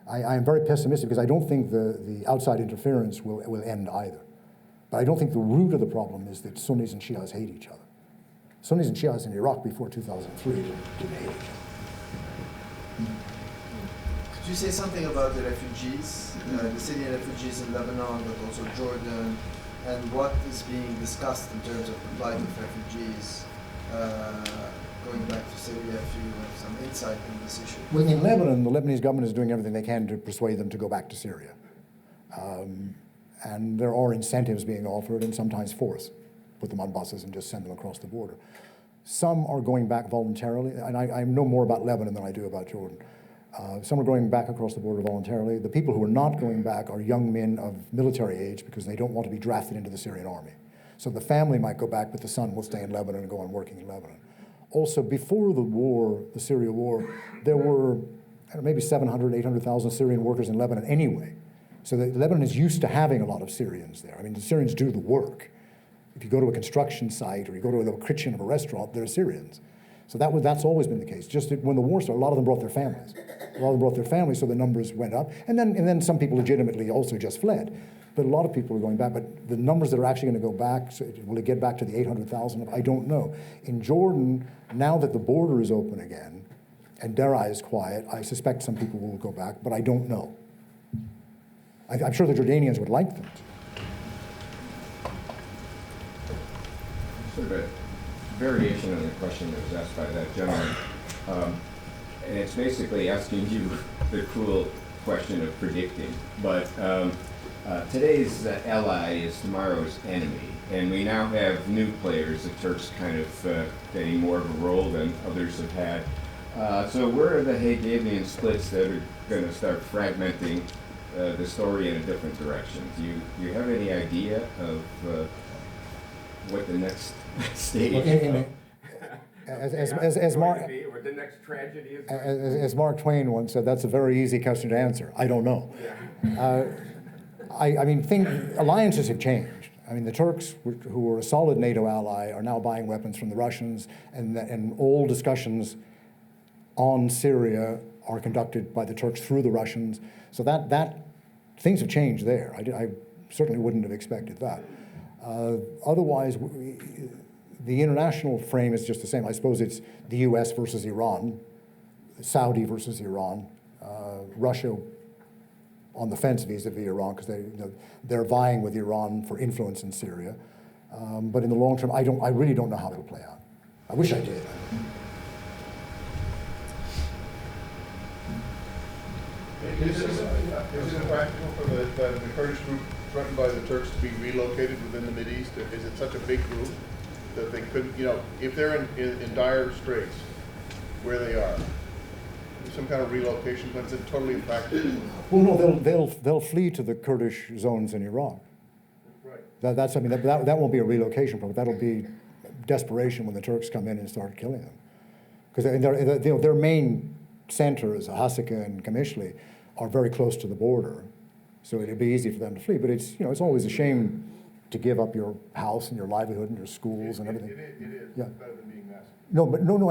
I am very pessimistic because I don't think the outside interference will end either. But I don't think the root of the problem is that Sunnis and Shias hate each other. Sunnis and Shias in Iraq before 2003 didn't hate each other. Could you say something about the refugees, the Syrian refugees in Lebanon, but also Jordan, and what is being discussed in terms of the plight of refugees going back to Syria, if you have some insight in this issue? Well, in Lebanon, the Lebanese government is doing everything they can to persuade them to go back to Syria. And there are incentives being offered and sometimes force. Put them on buses and just send them across the border. Some are going back voluntarily, and I know more about Lebanon than I do about Jordan. Some are going back across the border voluntarily. The people who are not going back are young men of military age because they don't want to be drafted into the Syrian army. So the family might go back, but the son will stay in Lebanon and go on working in Lebanon. Also, before the war, the Syria war, there were maybe 700,000, 800,000 Syrian workers in Lebanon anyway. So Lebanon is used to having a lot of Syrians there. I mean, the Syrians do the work. If you go to a construction site or you go to the kitchen of a restaurant, there are Syrians. So that's always been the case. Just when the war started, a lot of them brought their families. A lot of them brought their families, so the numbers went up. And then some people legitimately also just fled. But a lot of people are going back. But the numbers that are actually going to go back, so will it get back to the 800,000? I don't know. In Jordan, now that the border is open again, and Deraa is quiet, I suspect some people will go back, but I don't know. I'm sure the Jordanians would like them to. Sort of a variation on the question that was asked by that gentleman. And it's basically asking you the cruel question of predicting. But today's ally is tomorrow's enemy. And we now have new players, the Turks kind of getting more of a role than others have had. So where are the Hegelian splits that are going to start fragmenting the story in a different direction? Do you have any idea of what the next stage as Mark, or the next tragedy is? As Mark Twain once said, that's a very easy question to answer. I don't know. Yeah. I mean, alliances have changed. I mean, the Turks, who were a solid NATO ally, are now buying weapons from the Russians, and all discussions on Syria are conducted by the Turks through the Russians. So that things have changed there. I certainly wouldn't have expected that. Otherwise, the international frame is just the same. I suppose it's the U.S. versus Iran, Saudi versus Iran, Russia on the fence vis-a-vis Iran because they're vying with Iran for influence in Syria. But in the long term, I really don't know how it'll play out. I wish I did. Is it impractical for the Kurdish group threatened by the Turks to be relocated within the Mideast? Is it such a big group that they couldn't, if they're in dire straits where they are, some kind of relocation, but is it totally impractical? Well, no, they'll flee to the Kurdish zones in Iraq. Right. That won't be a relocation program. That'll be desperation when the Turks come in and start killing them, because their main centers, Hasaka and Kamishli, are very close to the border, so it'd be easy for them to flee. But it's always a shame to give up your house and your livelihood and your schools and everything. It is. Yeah. It's better than being massacred. No.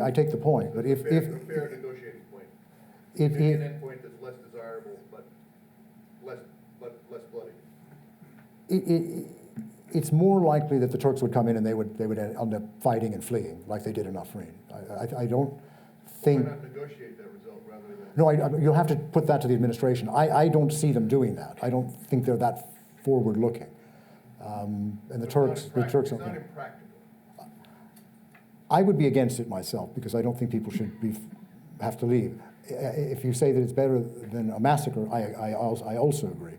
I take the point. But if a fair negotiating point. An endpoint that's less desirable, but less bloody. It's more likely that the Turks would come in and they would end up fighting and fleeing like they did in Afrin. I don't think. Why not negotiate that result rather than? No, you'll have to put that to the administration. I don't see them doing that. I don't think they're that forward-looking. And the Turks don't. It's not impractical. I would be against it myself because I don't think people should have to leave. if you say that it's better than a massacre, I also agree.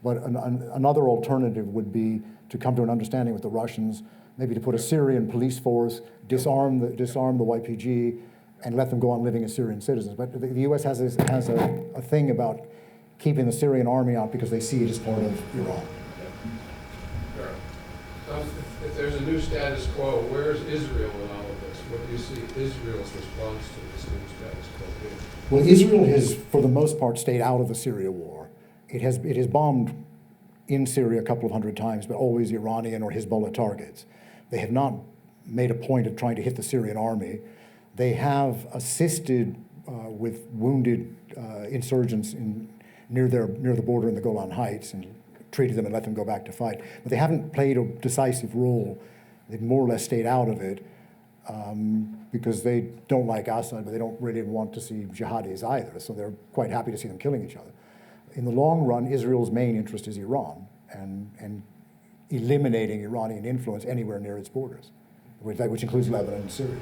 But another alternative would be to come to an understanding with the Russians, maybe to put a Syrian police force, disarm the YPG, and let them go on living as Syrian citizens. But the U.S. has a thing about keeping the Syrian army out because they see it as part of Iran. Sure. So if there's a new status quo, where's Israel in all of this? What do you see Israel's response to this new status quo being? Well, Israel has, for the most part, stayed out of the Syria war. It has bombed in Syria a couple of hundred times, but always Iranian or Hezbollah targets. They have not made a point of trying to hit the Syrian army. They have assisted with wounded insurgents near the border in the Golan Heights and treated them and let them go back to fight. But they haven't played a decisive role. They've more or less stayed out of it because they don't like Assad, but they don't really want to see jihadis either. So they're quite happy to see them killing each other. In the long run, Israel's main interest is Iran and eliminating Iranian influence anywhere near its borders, which includes Lebanon and Syria.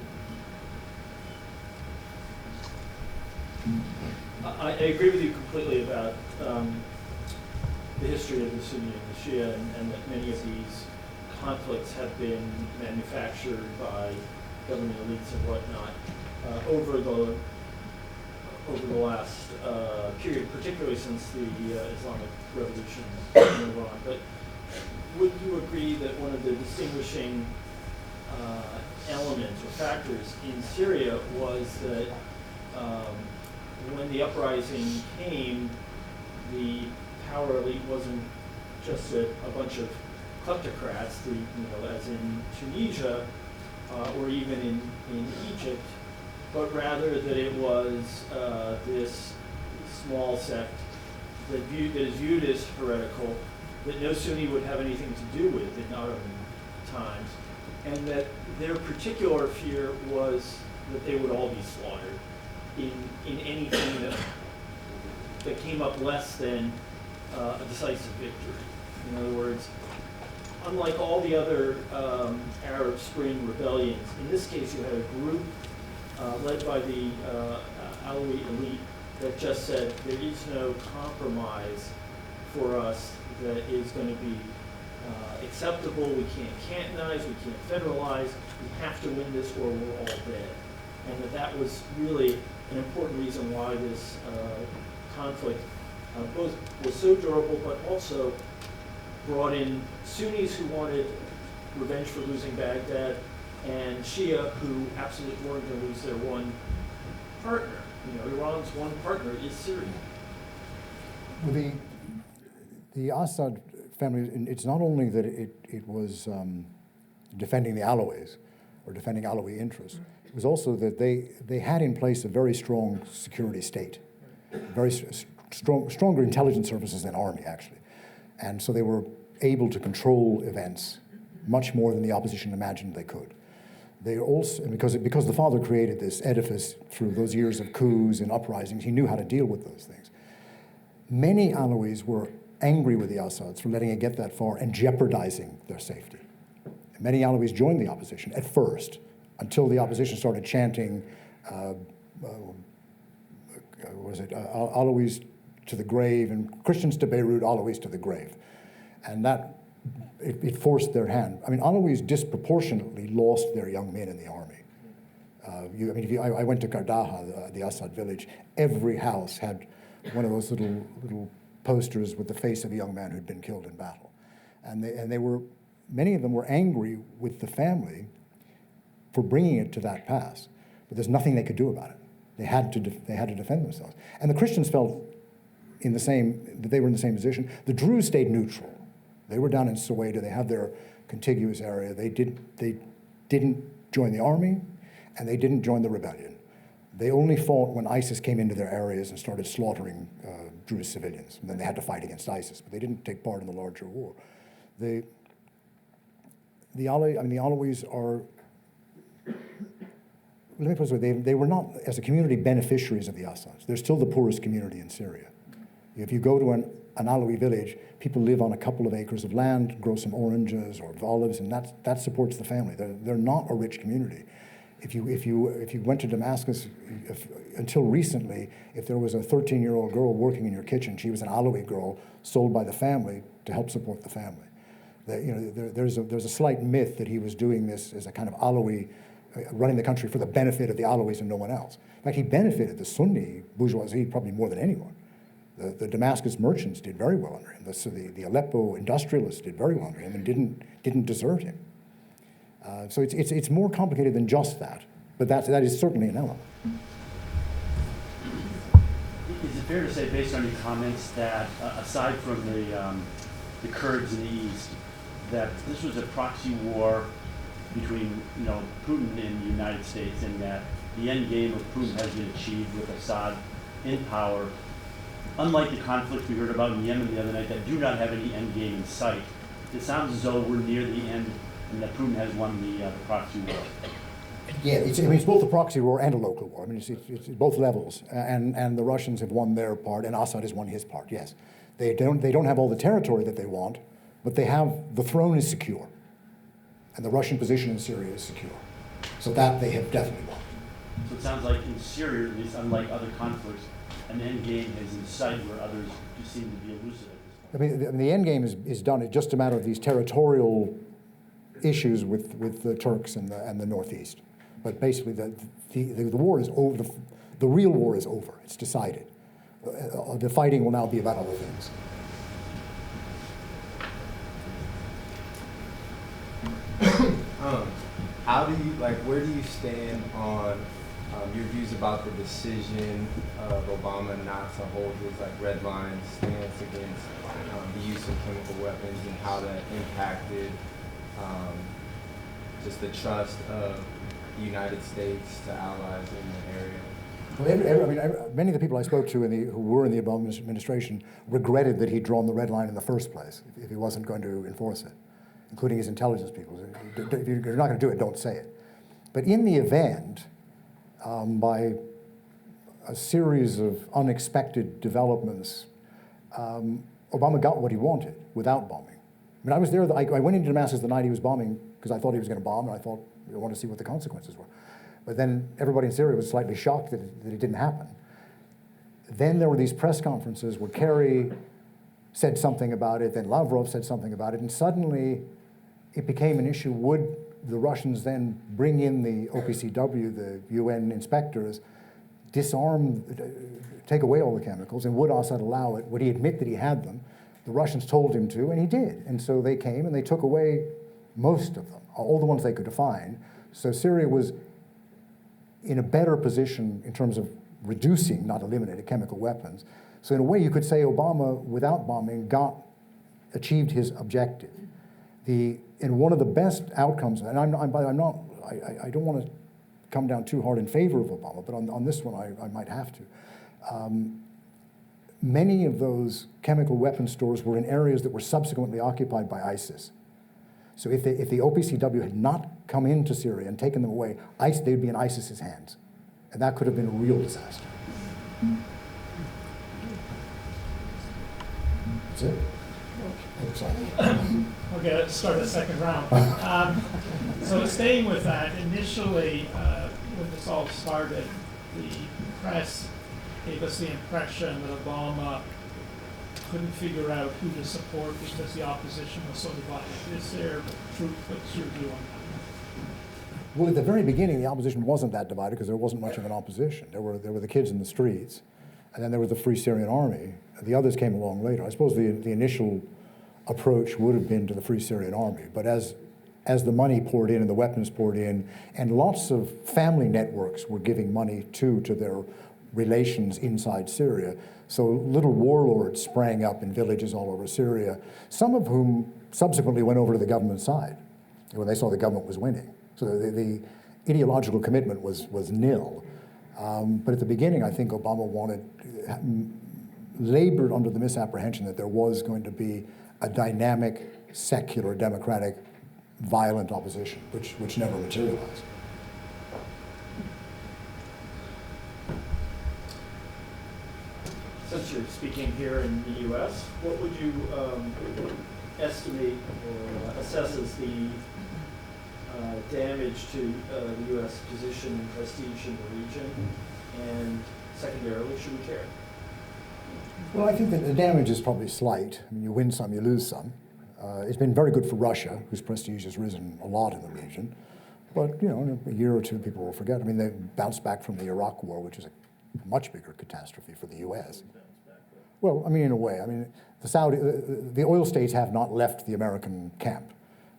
I agree with you completely about the history of the Sunni and the Shia, and that many of these conflicts have been manufactured by government elites and whatnot over the last period, particularly since the Islamic Revolution in Iran. But would you agree that one of the distinguishing elements or factors in Syria was that when the uprising came, the power elite wasn't just a bunch of kleptocrats, as in Tunisia or even in Egypt, but rather that it was this small sect that is viewed as heretical, that no Sunni would have anything to do with in Ottoman times, and that their particular fear was that they would all be slaughtered in anything that came up less than a decisive victory. In other words, unlike all the other Arab Spring rebellions, in this case you had a group led by the Alawi elite that just said there is no compromise for us that is going to be acceptable. We can't cantonize, we can't federalize, we have to win this or we're all dead. And that was really an important reason why this conflict both was so durable, but also brought in Sunnis who wanted revenge for losing Baghdad, and Shia who absolutely weren't going to lose their one partner. Iran's one partner is Syria. Well, the Assad family, it's not only that it was defending the Alawis or defending Alawi interests, it was also that they had in place a very strong security state, very stronger intelligence services than army, actually. And so they were able to control events much more than the opposition imagined they could. They also, because the father created this edifice through those years of coups and uprisings, he knew how to deal with those things. Many Alawis were angry with the Assads for letting it get that far and jeopardizing their safety. Many Alawis joined the opposition at first, until the opposition started chanting, Alawis to the grave, and Christians to Beirut, Alawis to the grave. And that, it forced their hand. I mean, Alawis disproportionately lost their young men in the army. I went to Kardaha, the Assad village. Every house had one of those little posters with the face of a young man who'd been killed in battle. And many of them were angry with the family for bringing it to that pass. But there's nothing they could do about it. They had to defend themselves. And the Christians felt that they were in the same position. The Druze stayed neutral. They were down in Soweto. They had their contiguous area. They didn't join the army, and they didn't join the rebellion. They only fought when ISIS came into their areas and started slaughtering Druze civilians. And then they had to fight against ISIS, but they didn't take part in the larger war. The Alawis are, let me put it this way, they were not, as a community, beneficiaries of the Assads. They're still the poorest community in Syria. If you go to an Alawi village, people live on a couple of acres of land, grow some oranges or olives, and that supports the family. They're not a rich community. If you went to Damascus, until recently, if there was a 13-year-old girl working in your kitchen, she was an Alawi girl sold by the family to help support the family. There's a slight myth that he was doing this as a kind of Alawi, running the country for the benefit of the Alawis and no one else. In fact, he benefited the Sunni bourgeoisie probably more than anyone. The Damascus merchants did very well under him. The Aleppo industrialists did very well under him and didn't desert him. So it's more complicated than just that, but that is certainly an element. Is it fair to say, based on your comments, that aside from the Kurds in the east, that this was a proxy war between Putin and the United States, and that the end game of Putin has been achieved with Assad in power, unlike the conflicts we heard about in Yemen the other night that do not have any end game in sight? It sounds as though we're near the end and that Putin has won the proxy war. Yeah, it's both a proxy war and a local war. I mean, it's both levels, and the Russians have won their part, and Assad has won his part. Yes, they don't have all the territory that they want, but the throne is secure, and the Russian position in Syria is secure. So that they have definitely won. So it sounds like in Syria, at least, unlike other conflicts, an end game is in sight where others just seem to be elusive at this point. I mean, the end game is done. It's just a matter of these territorial issues with the Turks and the Northeast. But basically, the war is over. The real war is over. It's decided. The fighting will now be about other things. How do you where do you stand on your views about the decision of Obama not to hold his red line stance against the use of chemical weapons, and how that impacted just the trust of the United States to allies in the area? Well, many of the people I spoke to who were in the Obama administration regretted that he'd drawn the red line in the first place if he wasn't going to enforce it, including his intelligence people. If you're not going to do it, don't say it. But in the event, by a series of unexpected developments, Obama got what he wanted without bombing. I mean, I was there. I went into Damascus the night he was bombing because I thought he was going to bomb, and I thought I wanted to see what the consequences were. But then everybody in Syria was slightly shocked that it didn't happen. Then there were these press conferences where Kerry said something about it, then Lavrov said something about it, and suddenly it became an issue. Would the Russians then bring in the OPCW, the UN inspectors, disarm, take away all the chemicals, and would Assad allow it? Would he admit that he had them? The Russians told him to, and he did. And so they came and they took away most of them, all the ones they could find. So Syria was in a better position in terms of reducing, not eliminating, chemical weapons. So in a way, you could say Obama, without bombing, achieved his objective. And one of the best outcomes, and I don't want to come down too hard in favor of Obama, but on this one I might have to. Many of those chemical weapon stores were in areas that were subsequently occupied by ISIS. So if the OPCW had not come into Syria and taken them away, they'd be in ISIS's hands. And that could have been a real disaster. That's it. Okay, let's start the second round. So staying with that, initially, when this all started, the press gave us the impression that Obama couldn't figure out who to support because the opposition was so divided. Is there truth? What's your view on that? Well, at the very beginning, the opposition wasn't that divided because there wasn't much of an opposition. There were the kids in the streets, and then there was the Free Syrian Army. The others came along later. I suppose the initial approach would have been to the Free Syrian Army, but as the money poured in and the weapons poured in, and lots of family networks were giving money to their relations inside Syria, so little warlords sprang up in villages all over Syria, some of whom subsequently went over to the government side when they saw the government was winning. So the ideological commitment was nil. But at the beginning, I think Obama labored under the misapprehension that there was going to be a dynamic, secular, democratic, violent opposition, which never materialized. Since you're speaking here in the U.S., what would you estimate or assess as the damage to the U.S. position and prestige in the region? And secondarily, should we care? Well, I think that the damage is probably slight. I mean, you win some, you lose some. It's been very good for Russia, whose prestige has risen a lot in the region. But, you know, in a year or two, people will forget. I mean, they bounced back from the Iraq War, which is a much bigger catastrophe for the U.S. Well, I mean, in a way. I mean, the oil states have not left the American camp,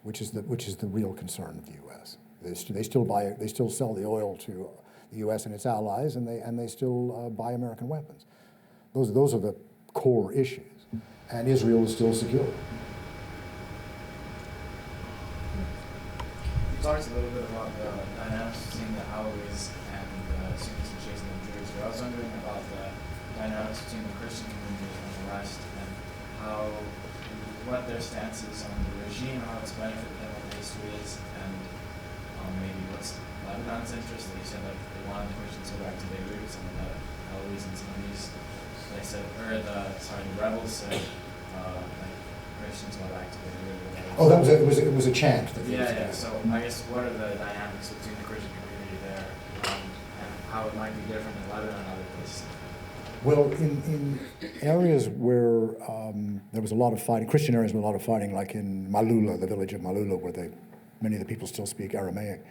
which is the real concern of the U.S. They still sell the oil to the U.S. and its allies, and they still buy American weapons. Those are the core issues, and Israel is still secure. You talked a little bit about the dynamics between the Alawites and the Sunnis and Shias and the Druze, but I was wondering about the dynamics between the Christian community and the West, and what their stance is on the regime, how it's benefited them, what the history is, and maybe what's Lebanon's interest. They said like they wanted the Christians to go back to Beirut, some of the Alawites and some of these, they said, or the rebels said like Christians go back to Beirut. Oh, it was a chant. Yeah. So I guess what are the dynamics between the Christian community there, and how it might be different in Lebanon and other places? Well, in areas where there was a lot of fighting, Christian areas with a lot of fighting, like in Malula, the village of Malula, where many of the people still speak Aramaic,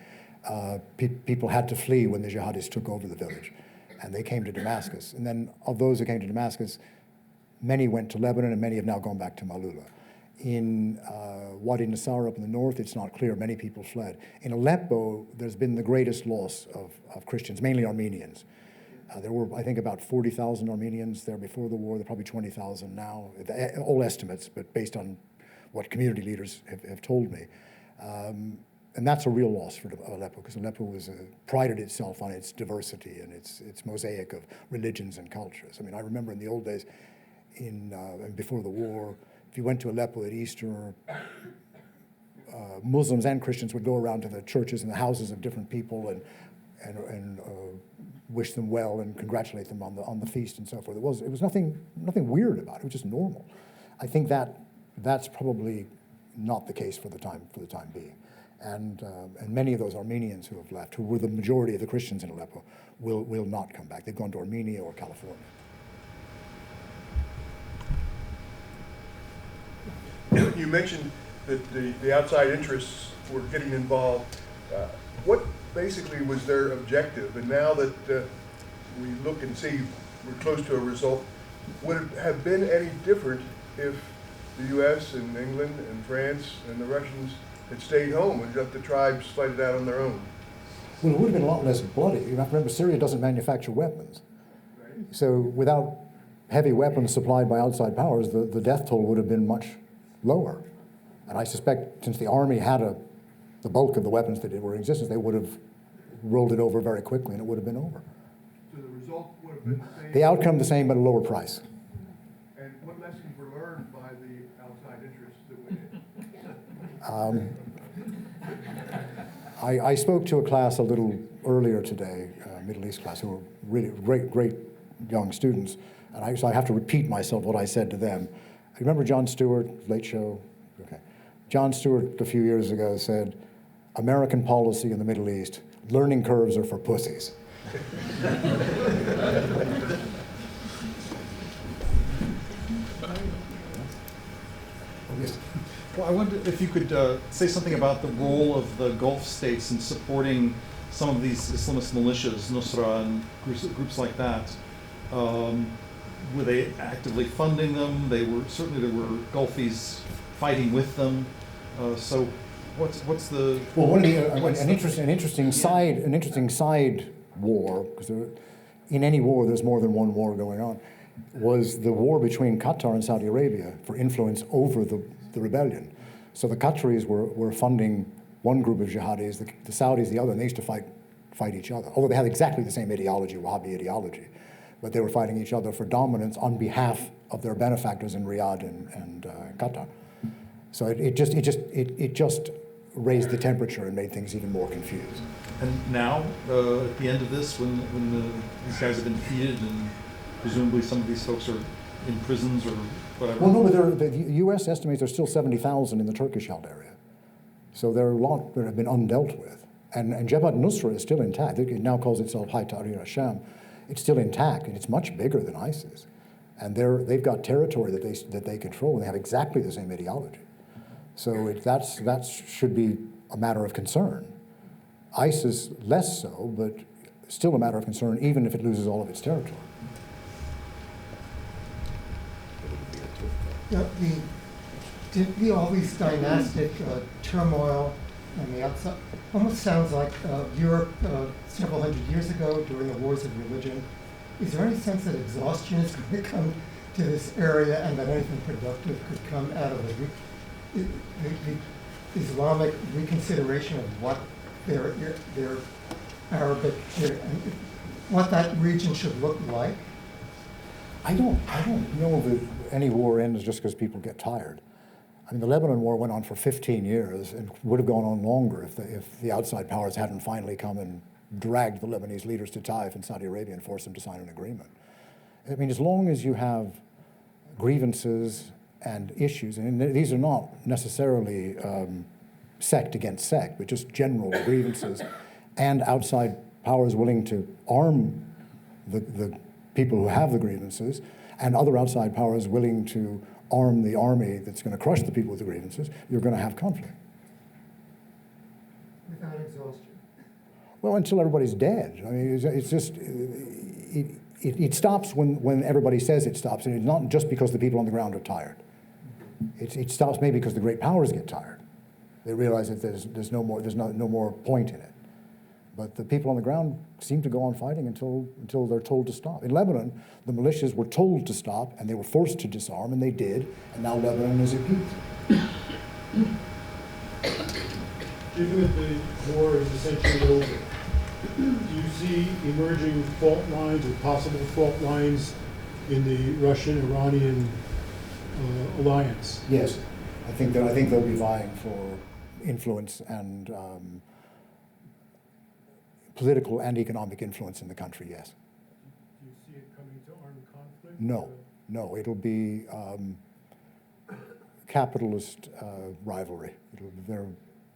people had to flee when the jihadis took over the village, and they came to Damascus. And then of those who came to Damascus, many went to Lebanon, and many have now gone back to Malula. In Wadi Nassar up in the north, it's not clear. Many people fled. In Aleppo, there's been the greatest loss of Christians, mainly Armenians. There were, I think, about 40,000 Armenians there before the war. There are probably 20,000 now. All estimates, but based on what community leaders have told me. And that's a real loss for Aleppo, because Aleppo prided itself on its diversity and its mosaic of religions and cultures. I mean, I remember in the old days, before the war, if you went to Aleppo at Easter, Muslims and Christians would go around to the churches and the houses of different people and wish them well and congratulate them on the feast and so forth. It was nothing weird about it. It was just normal. I think that's probably not the case for the time being. And many of those Armenians who have left, who were the majority of the Christians in Aleppo, will not come back. They've gone to Armenia or California. You mentioned that the outside interests were getting involved. What basically was their objective? And now that we look and see we're close to a result, would it have been any different if the U.S. and England and France and the Russians had stayed home and let the tribes fight it out on their own? Well, it would have been a lot less bloody. You have to remember, Syria doesn't manufacture weapons. Right. So without heavy weapons supplied by outside powers, the death toll would have been much lower. And I suspect, since the army had the bulk of the weapons that were in existence, they would have rolled it over very quickly, and it would have been over. So the result would have been the same? The outcome the same, but a lower price. And what lessons were learned by the outside interests that went in? I spoke to a class a little earlier today, Middle East class, who were really great young students, and so I have to repeat myself what I said to them. You remember Jon Stewart, Late Show? Okay. Jon Stewart a few years ago said, "American policy in the Middle East, learning curves are for pussies." Well, I wonder if you could say something about the role of the Gulf states in supporting some of these Islamist militias, Nusra and groups like that. Were they actively funding them? There were Gulfies fighting with them. So, what's the? Well, an interesting side war, because in any war there's more than one war going on, was the war between Qatar and Saudi Arabia for influence over the rebellion. So the Qataris were funding one group of jihadis, the Saudis the other, and they used to fight each other. Although they had exactly the same ideology, Wahhabi ideology, but they were fighting each other for dominance on behalf of their benefactors in Riyadh and Qatar. So it just raised the temperature and made things even more confused. And now, at the end of this, when these guys have been defeated and presumably some of these folks are in prisons or whatever. Well, no, but the U.S. estimates there's still 70,000 in the Turkish-held area. So there are a lot that have been undealt with. And Jabhat Nusra is still intact. It now calls itself Hayat Tahrir al-Sham. It's still intact, and it's much bigger than ISIS. And they've got territory that they control, and they have exactly the same ideology. So that should be a matter of concern. ISIS less so, but still a matter of concern, even if it loses all of its territory. Yeah, the always dynastic turmoil on the outside almost sounds like Europe several hundred years ago during the wars of religion. Is there any sense that exhaustion is going to come to this area and that anything productive could come out of the Islamic reconsideration of what their Arabic, what that region should look like? I don't know that any war ends just because people get tired. I mean, the Lebanon War went on for 15 years and would have gone on longer if the outside powers hadn't finally come and dragged the Lebanese leaders to Taif in Saudi Arabia and forced them to sign an agreement. I mean, as long as you have grievances and issues, and these are not necessarily sect against sect, but just general grievances, and outside powers willing to arm the people who have the grievances, and other outside powers willing to arm the army that's going to crush the people with the grievances, you're going to have conflict. Without exhaustion? Well, until everybody's dead. I mean, it's just, it stops when everybody says it stops, and it's not just because the people on the ground are tired. It stops maybe because the great powers get tired. They realize that there's no more point in it. But the people on the ground seem to go on fighting until they're told to stop. In Lebanon, the militias were told to stop, and they were forced to disarm, and they did, and now Lebanon is at peace. Given that the war is essentially over, do you see emerging fault lines or possible fault lines in the Russian-Iranian alliance? Yes, I think they'll be vying for influence and political and economic influence in the country, yes. Do you see it coming to armed conflict? No, it'll be capitalist rivalry.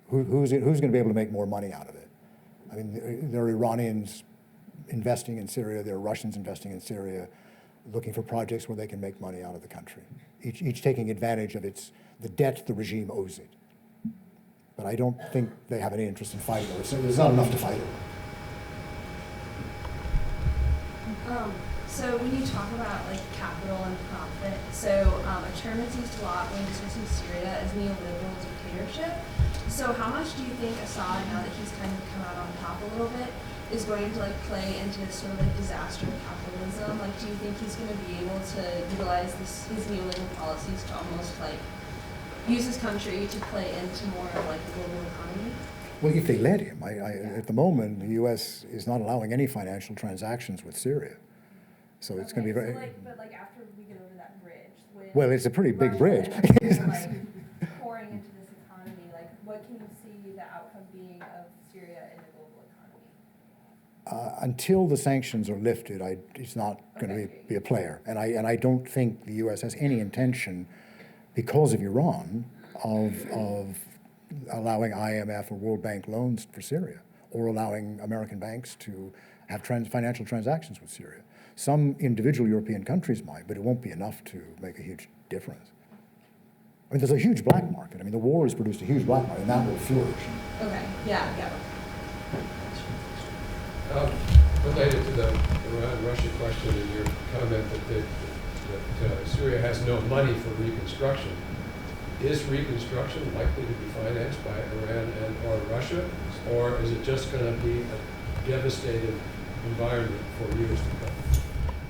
Who's going to be able to make more money out of it? I mean, there are Iranians investing in Syria, there are Russians investing in Syria, looking for projects where they can make money out of the country, each taking advantage of the debt the regime owes it. But I don't think they have any interest in fighting over it. So there's not enough to fight over. So when you talk about like capital and profit, so a term that's used a lot when discussing Syria is neoliberal dictatorship. So how much do you think Assad, now that he's kind of come out on top a little bit, is going to like play into sort of like disaster capitalism? Like, do you think he's going to be able to utilize his neoliberal policies to almost like use his country to play into more of like the global economy? Well, if they let him. At the moment, the U.S. is not allowing any financial transactions with Syria. So it's going to be very... But after we get over that bridge... Well, it's a pretty big bridge. Pouring into this economy, like what can you see the outcome being of Syria in the global economy? Until the sanctions are lifted, it's not going to be a player. And I don't think the U.S. has any intention, because of Iran, of allowing IMF or World Bank loans for Syria, or allowing American banks to have financial transactions with Syria. Some individual European countries might, but it won't be enough to make a huge difference. I mean, there's a huge black market. I mean, the war has produced a huge black market, and that will flourish. Okay, yeah. Related to the Iran-Russia question and your comment that Syria has no money for reconstruction, is reconstruction likely to be financed by Iran and or Russia, or is it just going to be a devastated environment for years to come?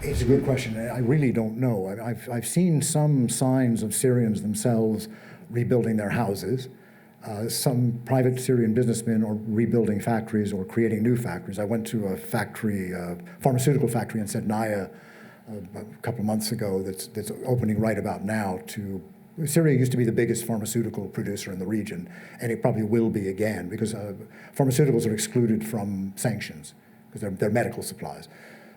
It's a good question. I really don't know. I've seen some signs of Syrians themselves rebuilding their houses. Some private Syrian businessmen are rebuilding factories or creating new factories. I went to a factory, pharmaceutical factory in Sednaya a couple of months ago that's opening right about now. Syria used to be the biggest pharmaceutical producer in the region, and it probably will be again, because pharmaceuticals are excluded from sanctions because they're medical supplies.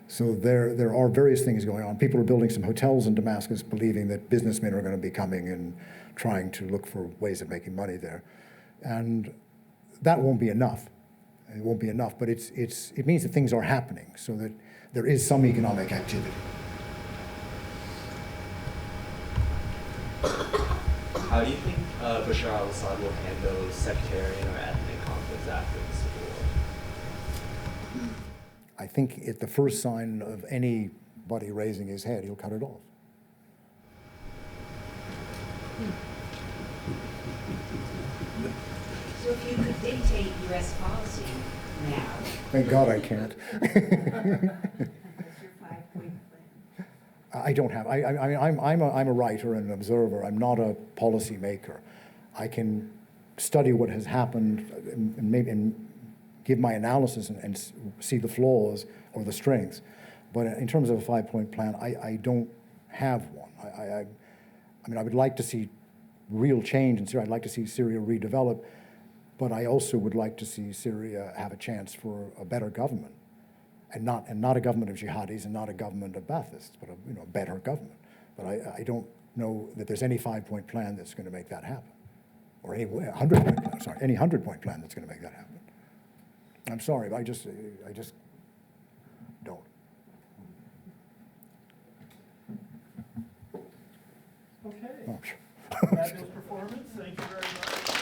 So there are various things going on. People are building some hotels in Damascus, believing that businessmen are going to be coming and trying to look for ways of making money there. And that won't be enough. It won't be enough, but it means that things are happening so that there is some economic activity. How do you think Bashar al-Assad will handle sectarian or ethnic conflicts after the civil war? I think at the first sign of anybody raising his head, he'll cut it off. So if you could dictate U.S. policy now. Thank God I can't. What's your 5-point plan? I don't have. I'm a writer and an observer. I'm not a policy maker. I can study what has happened and give my analysis and see the flaws or the strengths. But in terms of a 5-point plan, I don't have one. I mean, I would like to see real change in Syria. I'd like to see Syria redevelop, but I also would like to see Syria have a chance for a better government. And not a government of jihadis and not a government of Baathists, but a better government. But I don't know that there's any 5-point plan that's going to make that happen, or any 100-point plan. Sorry, any 100-point plan that's going to make that happen. I'm sorry, but I just don't. Okay. Oh, Fabulous performance. Thank you very much.